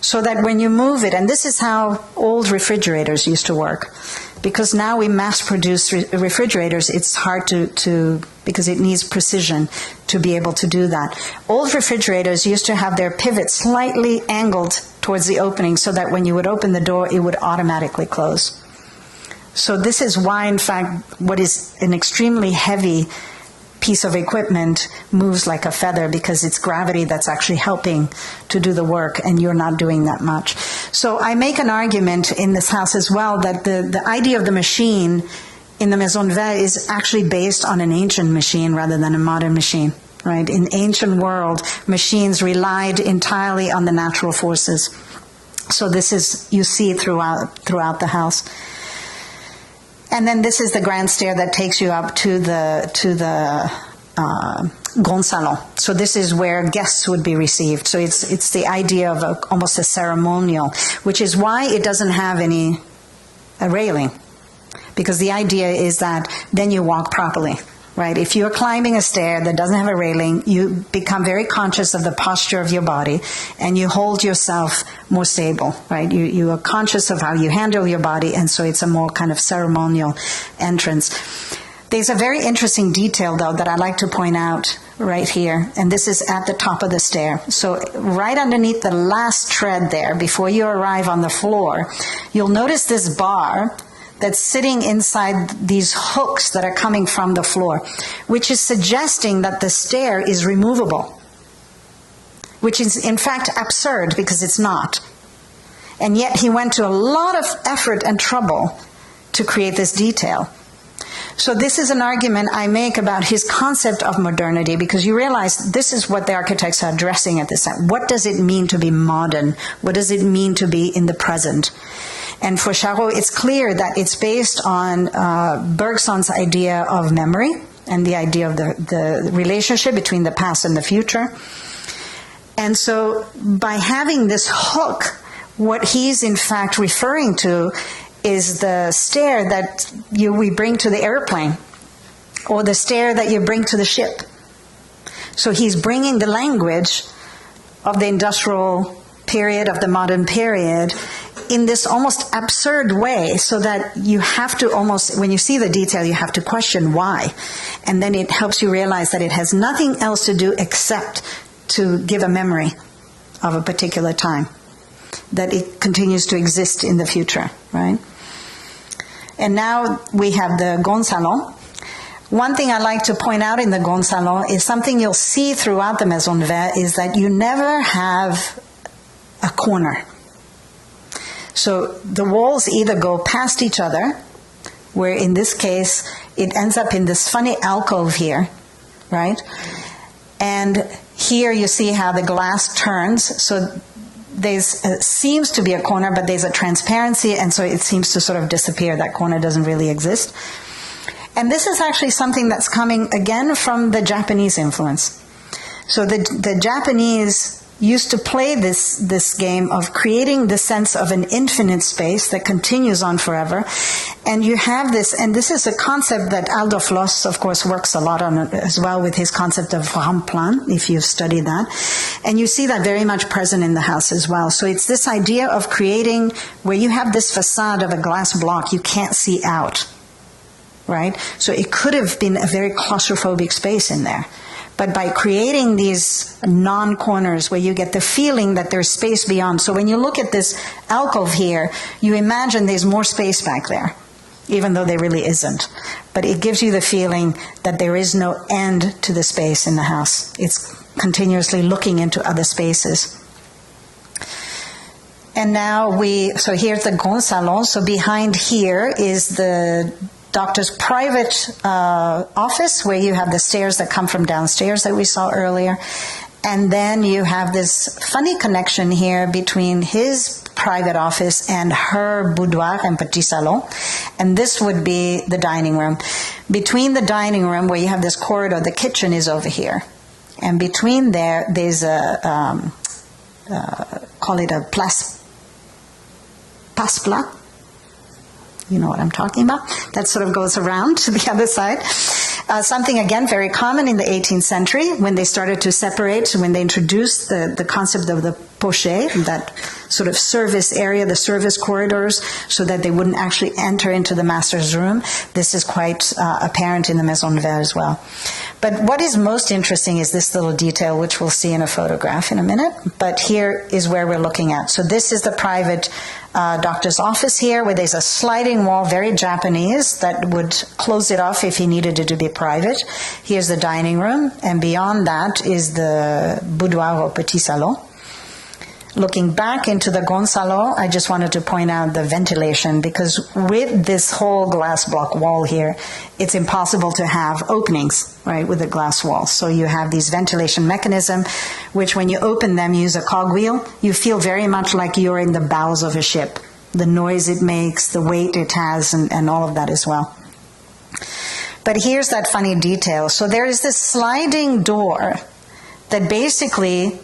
so that when you move it, and this is how old refrigerators used to work, because now we mass-produce refrigerators, it's hard to because it needs precision to be able to do that. Old refrigerators used to have their pivot slightly angled towards the opening so that when you would open the door, it would automatically close. So this is why, in fact, what is an extremely heavy piece of equipment moves like a feather, because it's gravity that's actually helping to do the work, and you're not doing that much. So I make an argument in this house as well that the idea of the machine in the Maison de Verre is actually based on an ancient machine rather than a modern machine. Right? In ancient world, machines relied entirely on the natural forces. So this is, you see it throughout the house. And then this is the grand stair that takes you up to the grand salon. So this is where guests would be received. So it's the idea of almost a ceremonial, which is why it doesn't have a railing, because the idea is that then you walk properly. Right? If you're climbing a stair that doesn't have a railing, you become very conscious of the posture of your body, and you hold yourself more stable, right? You are conscious of how you handle your body, and so it's a more kind of ceremonial entrance. There's a very interesting detail, though, that I'd like to point out right here, and this is at the top of the stair. So right underneath the last tread there, before you arrive on the floor, you'll notice this bar that's sitting inside these hooks that are coming from the floor, which is suggesting that the stair is removable, which is in fact absurd because it's not. And yet he went to a lot of effort and trouble to create this detail. So this is an argument I make about his concept of modernity, because you realize this is what the architects are addressing at this time. What does it mean to be modern? What does it mean to be in the present? And for Chavo, it's clear that it's based on Bergson's idea of memory and the idea of the relationship between the past and the future. And so by having this hook, what he's in fact referring to is the stair that we bring to the airplane, or the stair that you bring to the ship. So he's bringing the language of the industrial period, of the modern period, in this almost absurd way, so that you have to almost, when you see the detail, you have to question why. And then it helps you realize that it has nothing else to do except to give a memory of a particular time, that it continues to exist in the future, right? And now we have the Grand Salon. One thing I like to point out in the Grand Salon is something you'll see throughout the Maison de Verre, is that you never have a corner. So the walls either go past each other, where in this case it ends up in this funny alcove here, right? And here you see how the glass turns. So there seems to be a corner, but there's a transparency, and so it seems to sort of disappear. That corner doesn't really exist. And this is actually something that's coming again from the Japanese influence. So the Japanese used to play this game of creating the sense of an infinite space that continues on forever. And you have this, and this is a concept that Aldo Floss, of course, works a lot on as well with his concept of remplan, if you've studied that. And you see that very much present in the house as well. So it's this idea of creating, where you have this facade of a glass block you can't see out, right? So it could have been a very claustrophobic space in there. But by creating these non-corners where you get the feeling that there's space beyond. So when you look at this alcove here, you imagine there's more space back there, even though there really isn't. But it gives you the feeling that there is no end to the space in the house. It's continuously looking into other spaces. And now so here's the Grand Salon. So behind here is the doctor's private office, where you have the stairs that come from downstairs that we saw earlier. And then you have this funny connection here between his private office and her boudoir and petit salon. And this would be the dining room. Between the dining room, where you have this corridor, the kitchen is over here. And between there's a, call it a passe-plat. You know what I'm talking about? That sort of goes around to the other side. Something, again, very common in the 18th century, when they started to separate, when they introduced the concept of the pochet, that sort of service area, the service corridors, so that they wouldn't actually enter into the master's room. This is quite apparent in the Maison de Verre as well. But what is most interesting is this little detail, which we'll see in a photograph in a minute. But here is where we're looking at. So this is the private doctor's office here, where there's a sliding wall, very Japanese, that would close it off if he needed it to be private. Here's the dining room, and beyond that is the boudoir or petit salon. Looking back into the Grand Salon, I just wanted to point out the ventilation, because with this whole glass block wall here, it's impossible to have openings, right, with a glass wall. So you have these ventilation mechanism, which when you open them, use a cogwheel, you feel very much like you're in the bowels of a ship. The noise it makes, the weight it has, and all of that as well. But here's that funny detail. So there is this sliding door that basically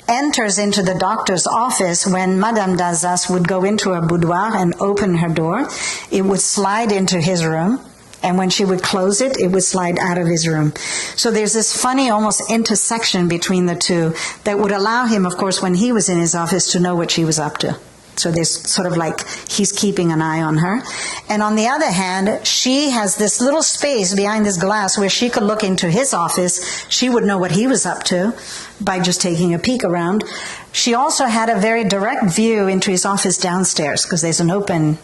enters into the doctor's office. When Madame d'Alsace would go into her boudoir and open her door, it would slide into his room. And when she would close it, it would slide out of his room. So there's this funny almost intersection between the two that would allow him, of course, when he was in his office, to know what she was up to. So there's sort of like he's keeping an eye on her. And on the other hand, she has this little space behind this glass where she could look into his office. She would know what he was up to by just taking a peek around. She also had a very direct view into his office downstairs, because there's an open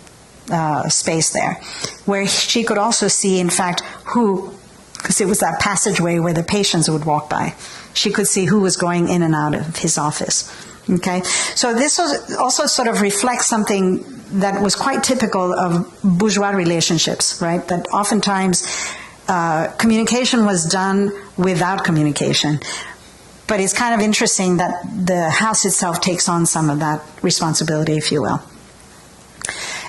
space there, where she could also see, in fact, because it was that passageway where the patients would walk by. She could see who was going in and out of his office. Okay, so this also sort of reflects something that was quite typical of bourgeois relationships, right? That oftentimes communication was done without communication. But it's kind of interesting that the house itself takes on some of that responsibility, if you will.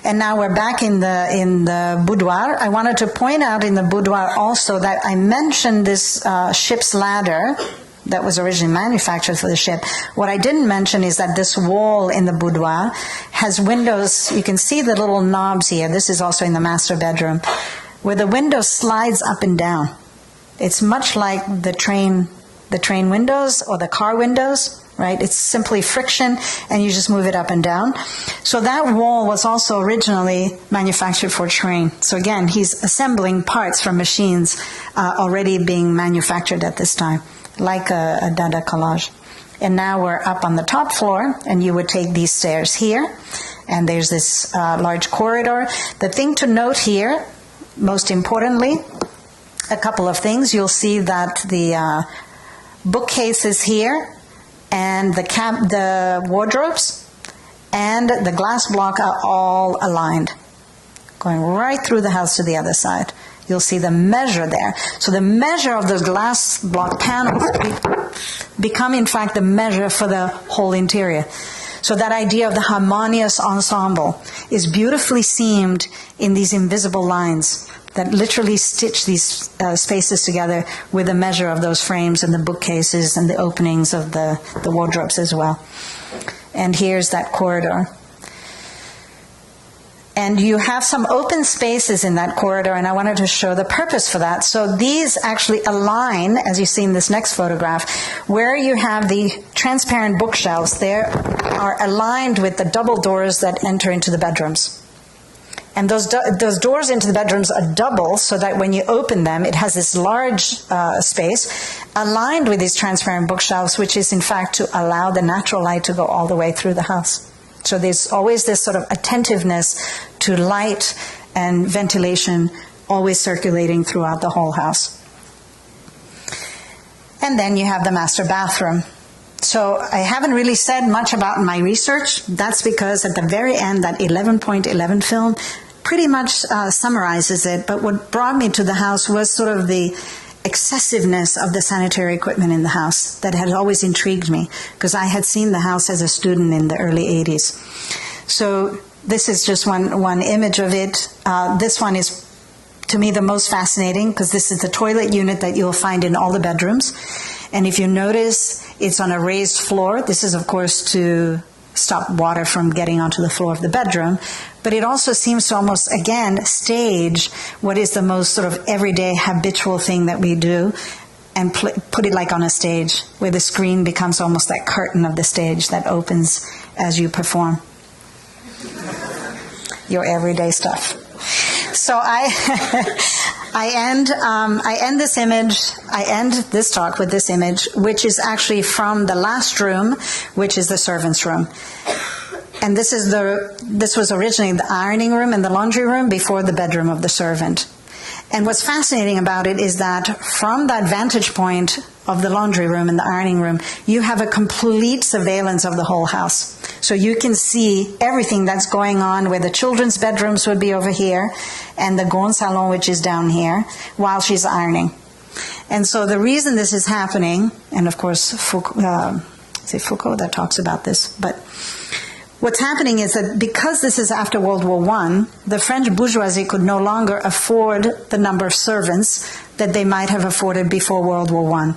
And now we're back in the boudoir. I wanted to point out in the boudoir also that I mentioned this ship's ladder that was originally manufactured for the ship. What I didn't mention is that this wall in the boudoir has windows. You can see the little knobs here. This is also in the master bedroom, where the window slides up and down. It's much like the train windows or the car windows, right? It's simply friction, and you just move it up and down. So that wall was also originally manufactured for train. So again, he's assembling parts from machines already being manufactured at this time, like a Dada collage. And now we're up on the top floor, and you would take these stairs here, and there's this large corridor. The thing to note here, most importantly, a couple of things. You'll see that the bookcase is here, and the wardrobes and the glass block are all aligned, going right through the house to the other side. You'll see the measure there. So the measure of those glass block panels become, in fact, the measure for the whole interior. So that idea of the harmonious ensemble is beautifully seamed in these invisible lines that literally stitch these spaces together with a measure of those frames and the bookcases and the openings of the wardrobes as well. And here's that corridor. And you have some open spaces in that corridor, and I wanted to show the purpose for that. So these actually align, as you see in this next photograph, where you have the transparent bookshelves, they are aligned with the double doors that enter into the bedrooms. And those doors into the bedrooms are double, so that when you open them, it has this large space aligned with these transparent bookshelves, which is in fact to allow the natural light to go all the way through the house. So there's always this sort of attentiveness to light and ventilation always circulating throughout the whole house. And then you have the master bathroom. So I haven't really said much about my research. That's because at the very end, that 11.11 film pretty much summarizes it. But what brought me to the house was sort of the excessiveness of the sanitary equipment in the house that had always intrigued me, because I had seen the house as a student in the early 80s. So this is just one image of it. This one is, to me, the most fascinating, because this is the toilet unit that you'll find in all the bedrooms. And if you notice, it's on a raised floor. This is, of course, to stop water from getting onto the floor of the bedroom. But it also seems to almost, again, stage what is the most sort of everyday habitual thing that we do, and put it like on a stage, where the screen becomes almost that curtain of the stage that opens as you perform your everyday stuff. So I end this image, I end this talk with this image, which is actually from the last room, which is the servants' room. And this was originally the ironing room and the laundry room before the bedroom of the servant. And what's fascinating about it is that from that vantage point of the laundry room and the ironing room, you have a complete surveillance of the whole house. So you can see everything that's going on, where the children's bedrooms would be over here, and the grand salon, which is down here, while she's ironing. And so the reason this is happening, and of course Foucault that talks about this, but what's happening is that because this is after World War I, the French bourgeoisie could no longer afford the number of servants that they might have afforded before World War I.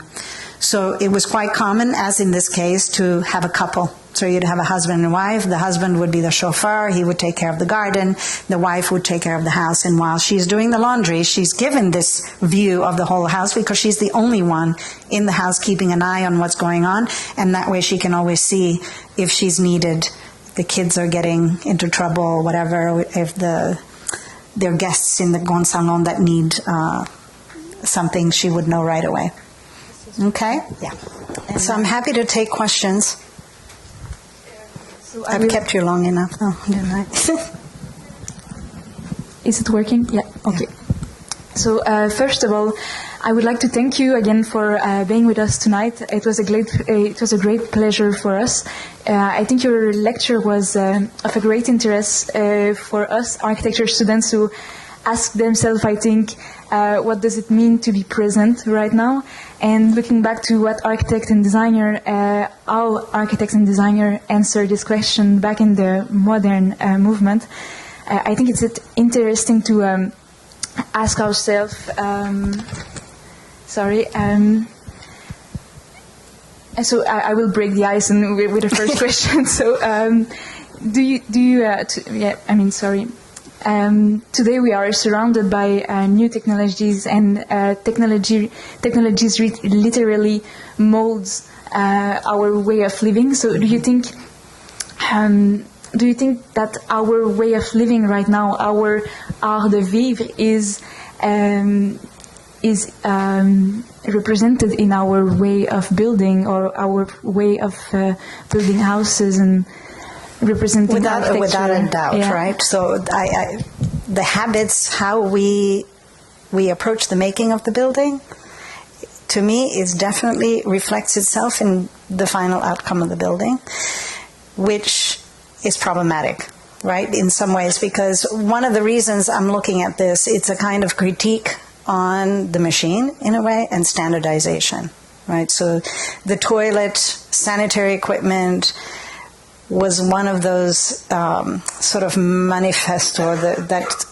So it was quite common, as in this case, to have a couple. So you'd have a husband and wife. The husband would be the chauffeur. He would take care of the garden. The wife would take care of the house. And while she's doing the laundry, she's given this view of the whole house, because she's the only one in the house keeping an eye on what's going on. And that way she can always see if she's needed, the kids are getting into trouble or whatever, if there are guests in the grand salon that need something, she would know right away. Okay? Yeah. So I'm happy to take questions. I've kept you long enough, though, didn't I? Is it working? Yeah. Okay. So first of all, I would like to thank you again for being with us tonight. It was a great pleasure for us. I think your lecture was of a great interest for us architecture students who ask themselves, I think, what does it mean to be present right now? And looking back to what architect and designer, how architects and designer answer this question back in the modern movement, I think it's interesting to ask ourselves. So I will break the ice with the first question. So, today we are surrounded by new technologies, and technologies literally molds our way of living. So, do you think that our way of living right now, our art de vivre, is represented in our way of building, or our way of building houses and representing architecture? Without a doubt, yeah. Right? So the habits, how we approach the making of the building, to me, is definitely reflects itself in the final outcome of the building, which is problematic, right, in some ways, because one of the reasons I'm looking at this, it's a kind of critique on the machine, in a way, and standardization, right? So the toilet, sanitary equipment was one of those sort of manifesto that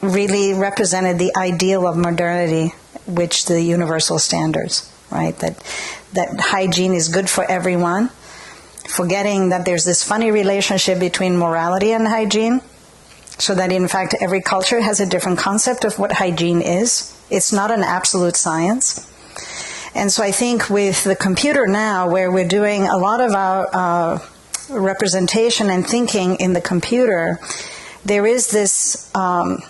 really represented the ideal of modernity, which the universal standards, right? That hygiene is good for everyone, forgetting that there's this funny relationship between morality and hygiene, so that in fact every culture has a different concept of what hygiene is. It's not an absolute science. And so I think with the computer now, where we're doing a lot of our representation and thinking in the computer, there is this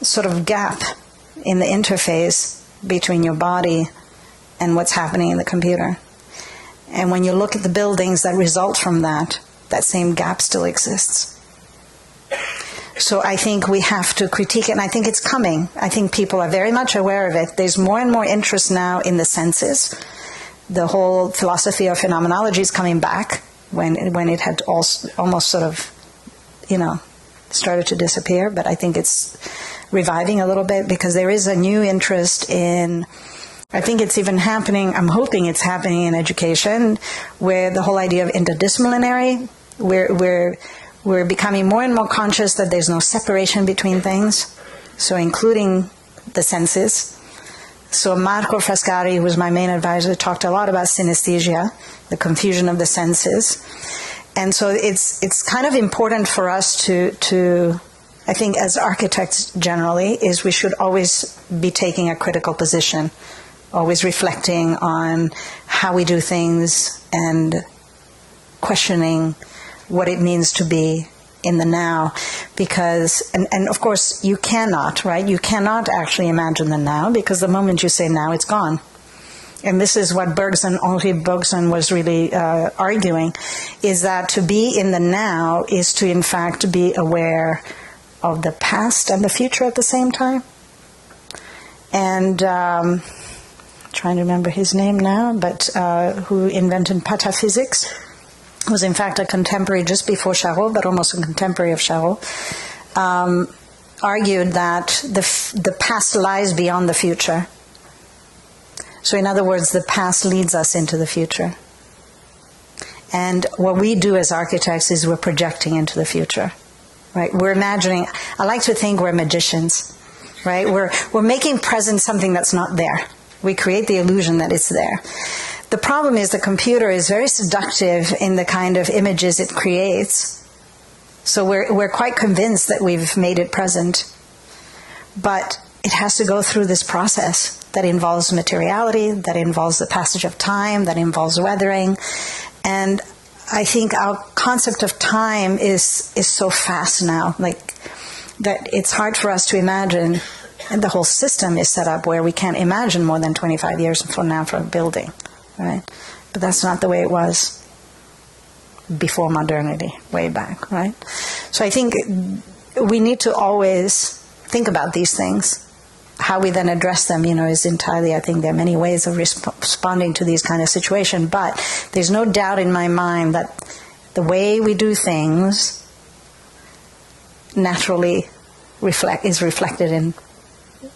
sort of gap in the interface between your body and what's happening in the computer. And when you look at the buildings that result from that, that same gap still exists. So I think we have to critique it, and I think it's coming. I think people are very much aware of it. There's more and more interest now in the senses. The whole philosophy of phenomenology is coming back when it had almost sort of, started to disappear. But I think it's reviving a little bit because there is a new interest in, I think it's even happening, I'm hoping it's happening in education, where the whole idea of interdisciplinary, we're becoming more and more conscious that there's no separation between things, so including the senses. So Marco Frascati, who was my main advisor, talked a lot about synesthesia, the confusion of the senses. And so it's kind of important for us to, I think as architects generally, is we should always be taking a critical position, always reflecting on how we do things and questioning what it means to be in the now, because, and of course you cannot, right? You cannot actually imagine the now, because the moment you say now, it's gone. And this is what Henri Bergson was really arguing, is that to be in the now is to in fact be aware of the past and the future at the same time. And trying to remember his name now, but who invented pataphysics, was in fact a contemporary just before Chavo, but almost a contemporary of Chavo, argued that the past lies beyond the future. So in other words, the past leads us into the future. And what we do as architects is we're projecting into the future, right? We're imagining, I like to think we're magicians, right? We're making present something that's not there. We create the illusion that it's there. The problem is the computer is very seductive in the kind of images it creates. So we're quite convinced that we've made it present. But it has to go through this process that involves materiality, that involves the passage of time, that involves weathering. And I think our concept of time is so fast now, like that it's hard for us to imagine. And the whole system is set up where we can't imagine more than 25 years from now for a building. Right? But that's not the way it was before modernity, way back, right? So I think we need to always think about these things. How we then address them, is entirely, I think there are many ways of responding to these kind of situations, but there's no doubt in my mind that the way we do things naturally is reflected in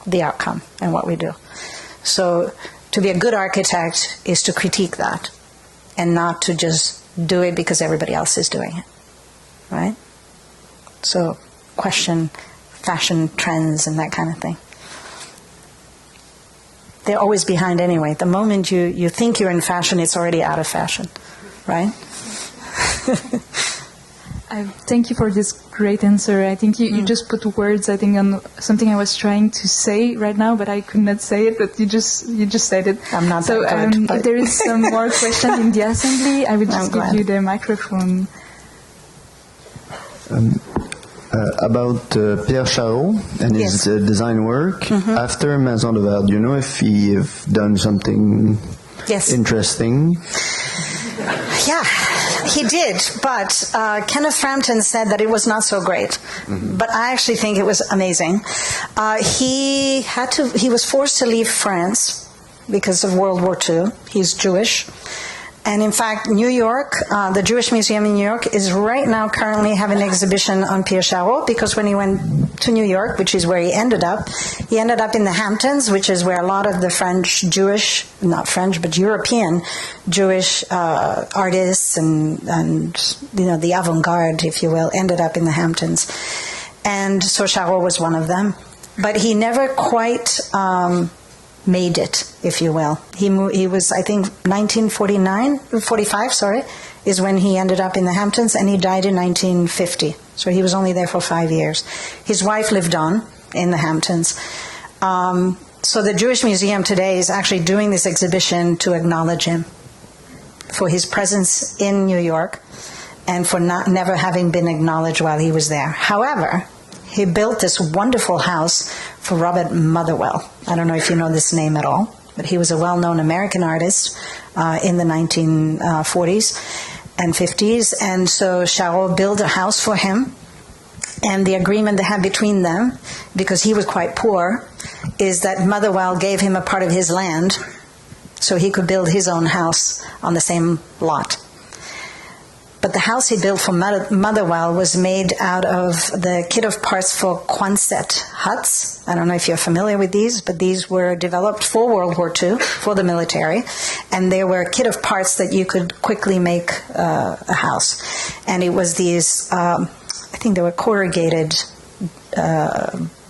the outcome and what we do. So to be a good architect is to critique that and not to just do it because everybody else is doing it, right? So question fashion trends and that kind of thing. They're always behind anyway. The moment you think you're in fashion, it's already out of fashion, right? Thank you for this great answer. I think you just put words, I think, on something I was trying to say right now, but I could not say it, but you just said it. I'm not so, that good. If there is some more question in the assembly, I will just give you the microphone. About Pierre Charot and his design work. After Maison de Verre, do you know if he have done something interesting? Yeah, he did, but Kenneth Frampton said that it was not so great. But I actually think it was amazing. He was forced to leave France because of World War II. He's Jewish. And in fact, New York, the Jewish Museum in New York is right now currently having an exhibition on Pierre Charot, because when he went to New York, which is where he ended up in the Hamptons, which is where a lot of the European Jewish artists and the avant-garde, if you will, ended up in the Hamptons. And so Charot was one of them. but he never quite made it, if you will. He was, I think, 45, is when he ended up in the Hamptons, and he died in 1950. So he was only there for 5 years. His wife lived on in the Hamptons. So the Jewish Museum today is actually doing this exhibition to acknowledge him for his presence in New York and for never having been acknowledged while he was there. However, he built this wonderful house for Robert Motherwell. I don't know if you know this name at all, but he was a well-known American artist in the 1940s and 50s. And so Charot built a house for him. And the agreement they had between them, because he was quite poor, is that Motherwell gave him a part of his land so he could build his own house on the same lot. But the house he built for Motherwell was made out of the kit of parts for Quonset huts. I don't know if you're familiar with these, but these were developed for World War II, for the military. And they were a kit of parts that you could quickly make a house. And it was these, I think they were corrugated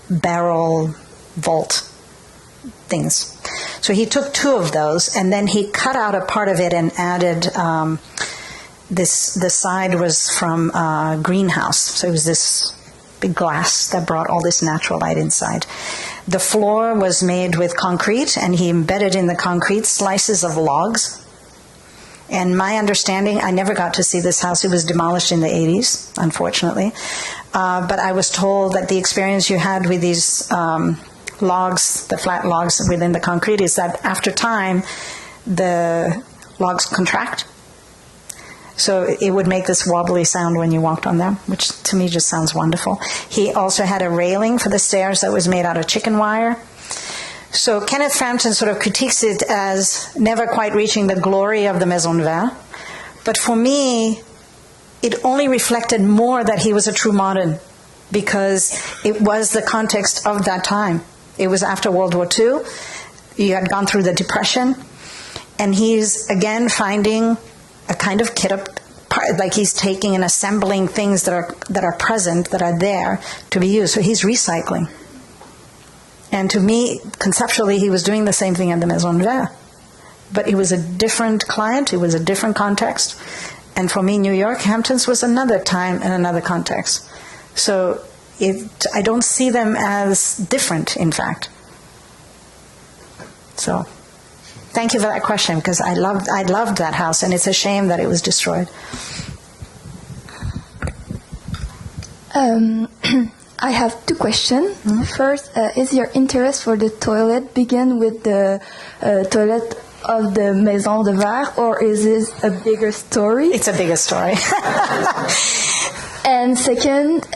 barrel vault things. So he took 2 of those, and then he cut out a part of it and added... the side was from a greenhouse, so it was this big glass that brought all this natural light inside. The floor was made with concrete, and he embedded in the concrete slices of logs. And my understanding, I never got to see this house. It was demolished in the 80s, unfortunately. But I was told that the experience you had with these logs, the flat logs within the concrete, is that after time, the logs contract. So it would make this wobbly sound when you walked on them, which to me just sounds wonderful. He also had a railing for the stairs that was made out of chicken wire. So Kenneth Frampton sort of critiques it as never quite reaching the glory of the Maison de Verre. But for me, it only reflected more that he was a true modern, because it was the context of that time. It was after World War II. You had gone through the Depression. And he's, again, finding a kind of kit up, like he's taking and assembling things that are present, that are there to be used. So he's recycling. And to me, conceptually, he was doing the same thing at the Maison de Verre. But it was a different client, it was a different context. And for me, New York, Hamptons was another time and another context. So I don't see them as different, in fact. So... thank you for that question, because I loved that house, and it's a shame that it was destroyed. I have 2 questions. Mm-hmm. First, is your interest for the toilet begin with the toilet of the Maison de Verre, or is this a bigger story? It's a bigger story. And second...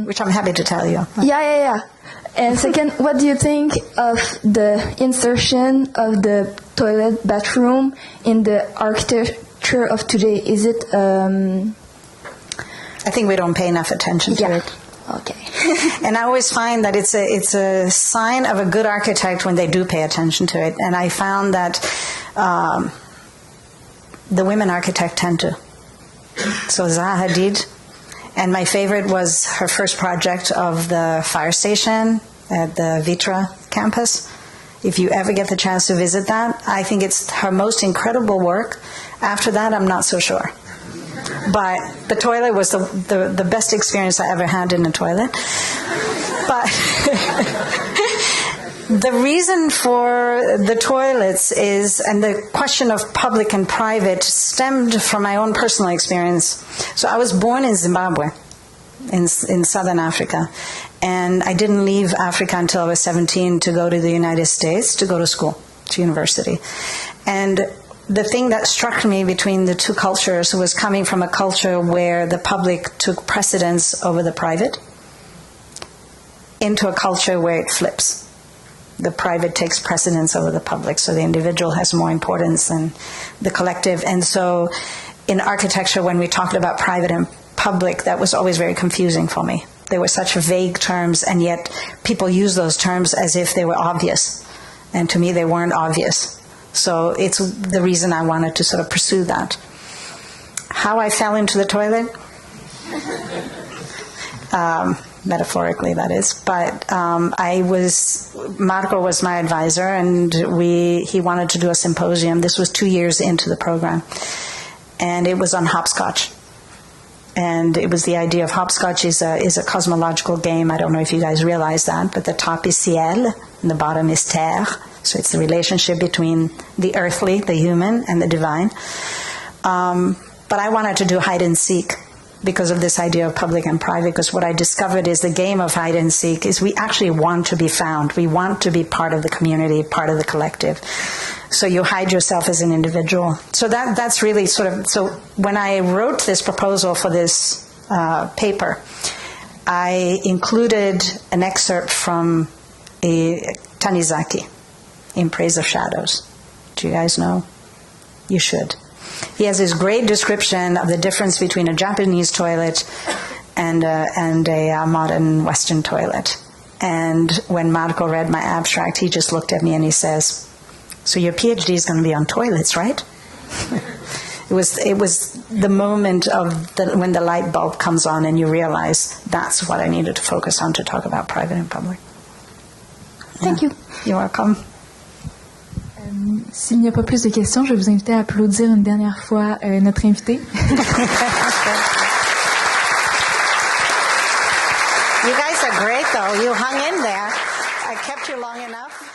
which I'm happy to tell you. Yeah. And second, what do you think of the insertion of the toilet bathroom in the architecture of today? Is it... I think we don't pay enough attention to it. Okay. And I always find that it's a sign of a good architect when they do pay attention to it. And I found that the women architects tend to. So Zaha Hadid. And my favorite was her first project of the fire station at the Vitra campus. If you ever get the chance to visit that, I think it's her most incredible work. After that, I'm not so sure. But the toilet was the best experience I ever had in a toilet. But the reason for the toilets is, and the question of public and private stemmed from my own personal experience. So I was born in Zimbabwe, in southern Africa. And I didn't leave Africa until I was 17 to go to the United States, to go to school, to university. And the thing that struck me between the 2 cultures was coming from a culture where the public took precedence over the private into a culture where it flips. The private takes precedence over the public, so the individual has more importance than the collective. And so in architecture, when we talked about private and public, that was always very confusing for me. They were such vague terms, and yet people use those terms as if they were obvious. And to me, they weren't obvious. So it's the reason I wanted to sort of pursue that. How I fell into the toilet? metaphorically that is. But Marco was my advisor, and he wanted to do a symposium. This was 2 years into the program, and it was on hopscotch. And it was the idea of hopscotch is a cosmological game. I don't know if you guys realize that, but the top is ciel and the bottom is terre. So it's the relationship between the earthly, the human, and the divine. But I wanted to do hide and seek because of this idea of public and private, because what I discovered is the game of hide and seek is we actually want to be found. We want to be part of the community, part of the collective. So you hide yourself as an individual. So that's really sort of, so when I wrote this proposal for this paper, I included an excerpt from Tanizaki, In Praise of Shadows. Do you guys know? You should. He has this great description of the difference between a Japanese toilet and a modern Western toilet. And when Marco read my abstract, he just looked at me and he says, "So your PhD is going to be on toilets, right?" It was the moment when the light bulb comes on and you realize that's what I needed to focus on to talk about private and public. Thank you. You're welcome. S'il n'y a pas plus de questions, je vais vous inviter à applaudir une dernière fois notre invité. You guys are great, though. You hung in there. I kept you long enough.